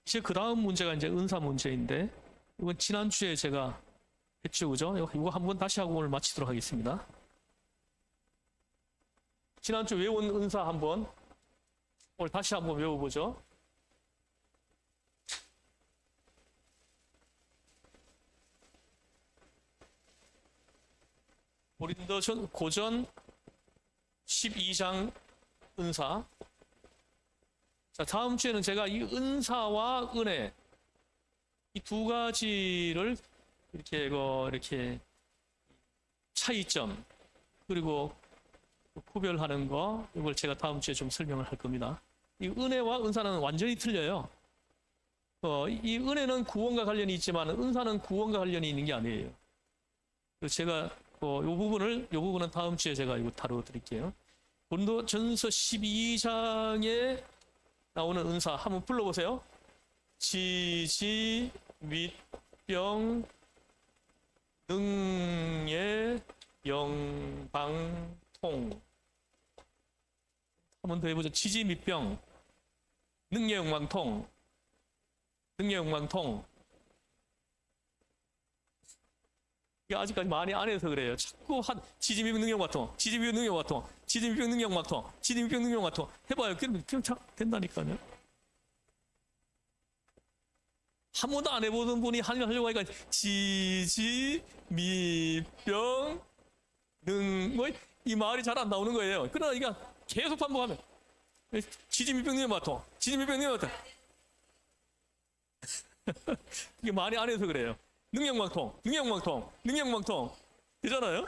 이제 그 다음 문제가 이제 은사 문제인데, 이건 지난주에 제가 했죠. 그죠? 이거 한번 다시 하고 오늘 마치도록 하겠습니다. 지난주 외운 은사 한번 오늘 다시 한번 외워보죠. 고린도전 고전 12장 은사. 자, 다음 주에는 제가 이 은사와 은혜, 이 두 가지를 이렇게 차이점, 그리고 구별하는 거, 이걸 제가 다음 주에 좀 설명을 할 겁니다. 이 은혜와 은사는 완전히 틀려요. 이 은혜는 구원과 관련이 있지만 은사는 구원과 관련이 있는 게 아니에요. 그래서 제가 요 부분은 다음 주에 제가 이거 다뤄드릴게요. 고린도전서 12장에 나오는 은사 한번 불러보세요. 지지 윗병 능예 영방통. 한 번 더 해보죠. 지지밑병, 능례영광통, 능례영광통. 이게 아직까지 많이 안 해서 그래요. 자꾸 한 지지밑병 능영광통, 지지밑병 능영광통, 지지밑병 능영광통, 지지밑병 능영광통 해봐요. 그럼 된다니까요. 한 번도 안 해보던 분이 하려고 하니까 지지밑병 능, 뭐, 이 말이 잘 안 나오는 거예요. 그러나 이게 계속 반복하면 지지밑병 능영광통, 지지밑병 능영광통. 이게 많이 안 해서 그래요. 능영광통, 능영광통, 능영광통 되잖아요.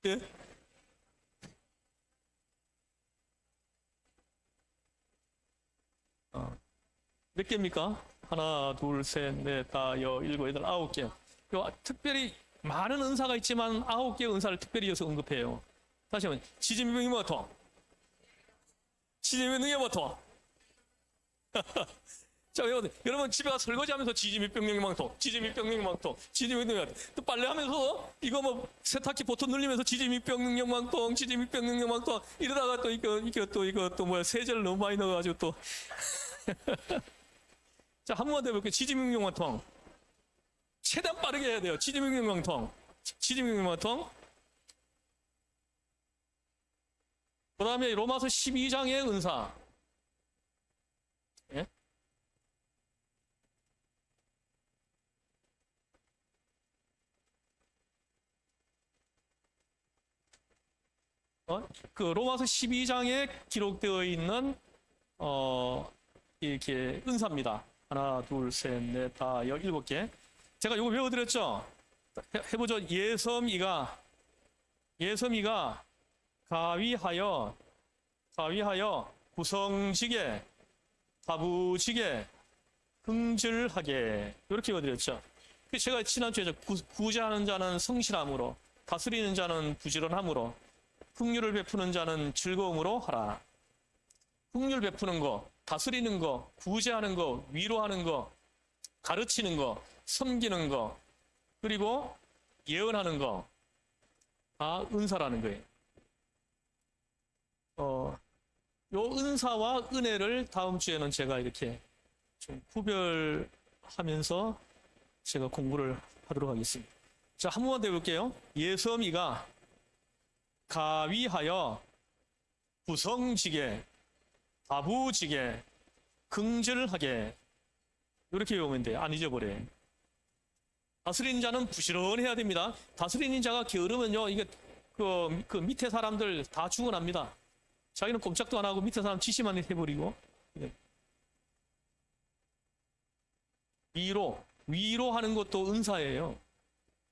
예? 몇 개입니까? 하나, 둘, 셋, 넷, 다, 일곱, 여덟, 아홉 개. 특별히 많은 은사가 있지만 9개의 은사를 특별히 이어서 언급해요. 다시 한번 지지미병 능영광통, 지지미병 능영광통. 자, 여러분 집에 가서 설거지하면서 지지밑병 능영광통, 지지밑병 능영광통, 지지밑병 능영광통. 또 빨래하면서 이거 뭐 세탁기 버튼 눌리면서 지지밑병 능영광통, 지지밑병 능영광통 이러다가 또 이거 또 뭐야 세제를 너무 많이 넣어가지고 또. 자, 한 번만 더 해볼게요. 지지밑병 능영광통. 최대한 빠르게 해야 돼요. 지지밑병 능영광통, 지지밑병 능영광통. 그 다음에 로마서 12장의 은사. 예? 그 로마서 12장에 기록되어 있는 이렇게 은사입니다. 하나, 둘, 셋, 넷, 다, 17개. 제가 이거 외워드렸죠? 해보죠. 예섬이가 가위하여 구성지게, 다부지게, 긍질하게 이렇게 외워드렸죠. 제가 지난주에 구제하는 자는 성실함으로, 다스리는 자는 부지런함으로, 긍휼을 베푸는 자는 즐거움으로 하라. 긍휼 베푸는 거, 다스리는 거, 구제하는 거, 위로하는 거, 가르치는 거, 섬기는 거, 그리고 예언하는 거, 다 은사라는 거예요. 요 은사와 은혜를 다음 주에는 제가 이렇게 좀 구별하면서 제가 공부를 하도록 하겠습니다. 자, 한 번만 더 해볼게요. 예섬이가 가위하여 구성지게, 다부지게, 긍질하게 이렇게 외우면 돼요. 안 잊어버려요. 다스리는 자는 부지런해야 됩니다. 다스리는 자가 게으르면요, 이게 그 밑에 사람들 다 죽어납니다. 자기는 꼼짝도 안 하고 밑에 사람 지시만 해버리고. 위로하는 것도 은사예요.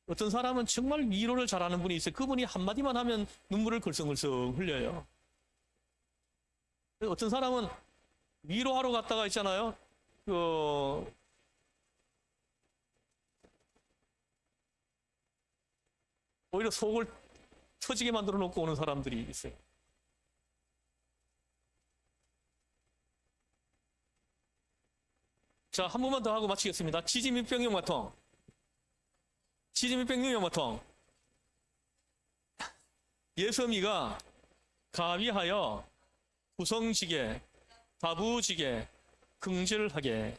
어떤 사람은 정말 위로를 잘하는 분이 있어요. 그분이 한마디만 하면 눈물을 걸썽걸썽 흘려요. 어떤 사람은 위로하러 갔다가 있잖아요. 오히려 속을 터지게 만들어 놓고 오는 사람들이 있어요. 자, 한 번만 더 하고 마치겠습니다. 지지밑병 능영광통, 지지밑병 능영광통. 예섬이가 가위하여 구성지게, 다부지게, 긍질하게.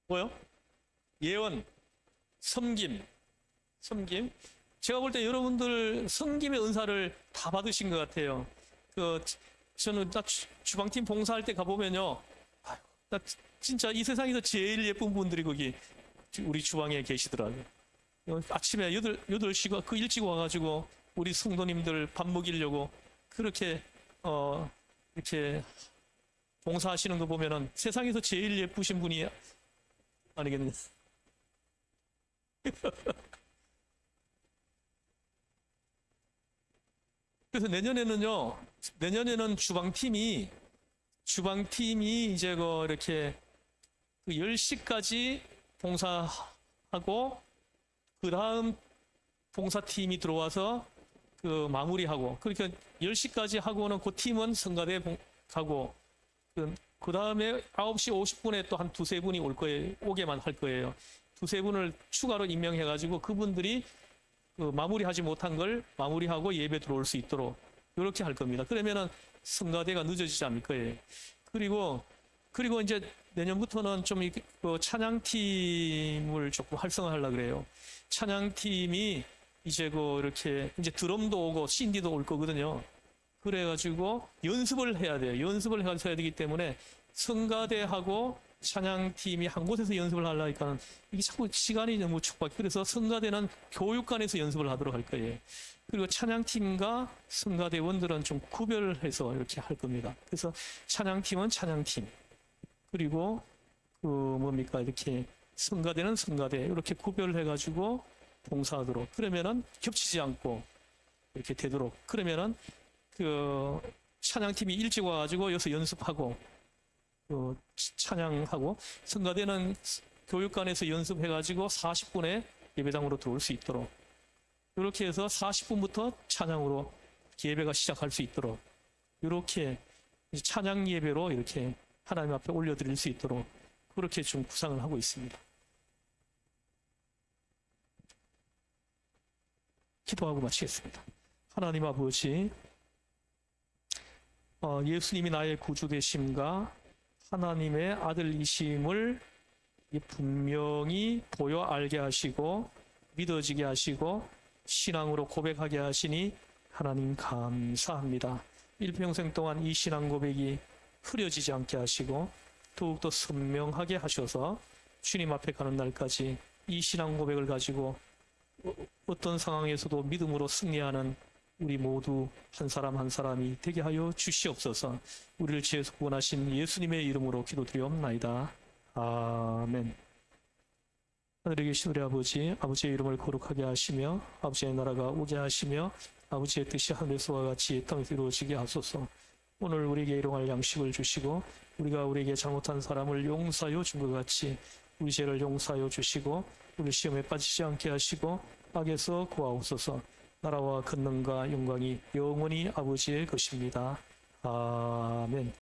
뭐요? 예언, 섬김. 제가 볼 때 여러분들 섬김의 은사를 다 받으신 것 같아요. 저는 주방팀 봉사할 때 가보면요. 나 진짜 이 세상에서 제일 예쁜 분들이 거기 우리 주방에 계시더라고요. 아침에 8시가 그 일찍 와가지고 우리 성도님들 밥 먹이려고 그렇게 이렇게 봉사하시는 거 보면은 세상에서 제일 예쁘신 분이 아니겠느냐. 그래서 내년에는 주방팀이 이제 이렇게 10시까지 봉사하고 그 다음 봉사팀이 들어와서 마무리하고 그렇게 10시까지 하고는 그 팀은 성가대 가고 그 다음에 9시 50분에 또 한 두세 분이 올 거예요. 오게만 할 거예요. 두세 분을 추가로 임명해가지고 그분들이 그 마무리하지 못한 걸 마무리하고 예배 들어올 수 있도록 이렇게 할 겁니다. 그러면은 성가대가 늦어지지 않을 거예요. 그리고 이제 내년부터는 좀 찬양팀을 조금 활성화하려고 그래요. 찬양팀이 이제 이렇게 이제 드럼도 오고 신디도 올 거거든요. 그래가지고 연습을 해야 돼요. 연습을 해가지고 해야 되기 때문에 성가대하고 찬양팀이 한 곳에서 연습을 하려니까 이게 자꾸 시간이 너무 촉박해. 그래서 성가대는 교육관에서 연습을 하도록 할 거예요. 그리고 찬양팀과 성가대원들은 좀 구별해서 이렇게 할 겁니다. 그래서 찬양팀은 찬양팀, 그리고 이렇게 성가대는 성가대 이렇게 구별해가지고 봉사하도록, 그러면은 겹치지 않고 이렇게 되도록, 그러면은 찬양팀이 일찍 와가지고 여기서 연습하고 찬양하고, 성가대는 교육관에서 연습해가지고 40분에 예배당으로 들어올 수 있도록, 이렇게 해서 40분부터 찬양으로 예배가 시작할 수 있도록, 이렇게 찬양 예배로 이렇게 하나님 앞에 올려드릴 수 있도록 그렇게 좀 구상을 하고 있습니다. 기도하고 마치겠습니다. 하나님 아버지, 예수님이 나의 구주 되심과 하나님의 아들이심을 분명히 보여 알게 하시고 믿어지게 하시고 신앙으로 고백하게 하시니 하나님 감사합니다. 일평생 동안 이 신앙 고백이 흐려지지 않게 하시고 더욱더 선명하게 하셔서 주님 앞에 가는 날까지 이 신앙 고백을 가지고 어떤 상황에서도 믿음으로 승리하는 우리 모두 한 사람 한 사람이 되게 하여 주시옵소서. 우리를 지혜서 구원하신 예수님의 이름으로 기도드리옵나이다. 아멘. 하늘에 계신 우리 아버지, 아버지의 이름을 거룩하게 하시며 아버지의 나라가 오게 하시며 아버지의 뜻이 하늘에서와 같이 땅에서 이루어지게 하소서. 오늘 우리에게 일용할 양식을 주시고 우리가 우리에게 잘못한 사람을 용서하여 준 것 같이 우리 죄를 용서하여 주시고 우리 시험에 빠지지 않게 하시고 악에서 구하옵소서. 나라와 권능과 영광이 영원히 아버지의 것입니다. 아멘.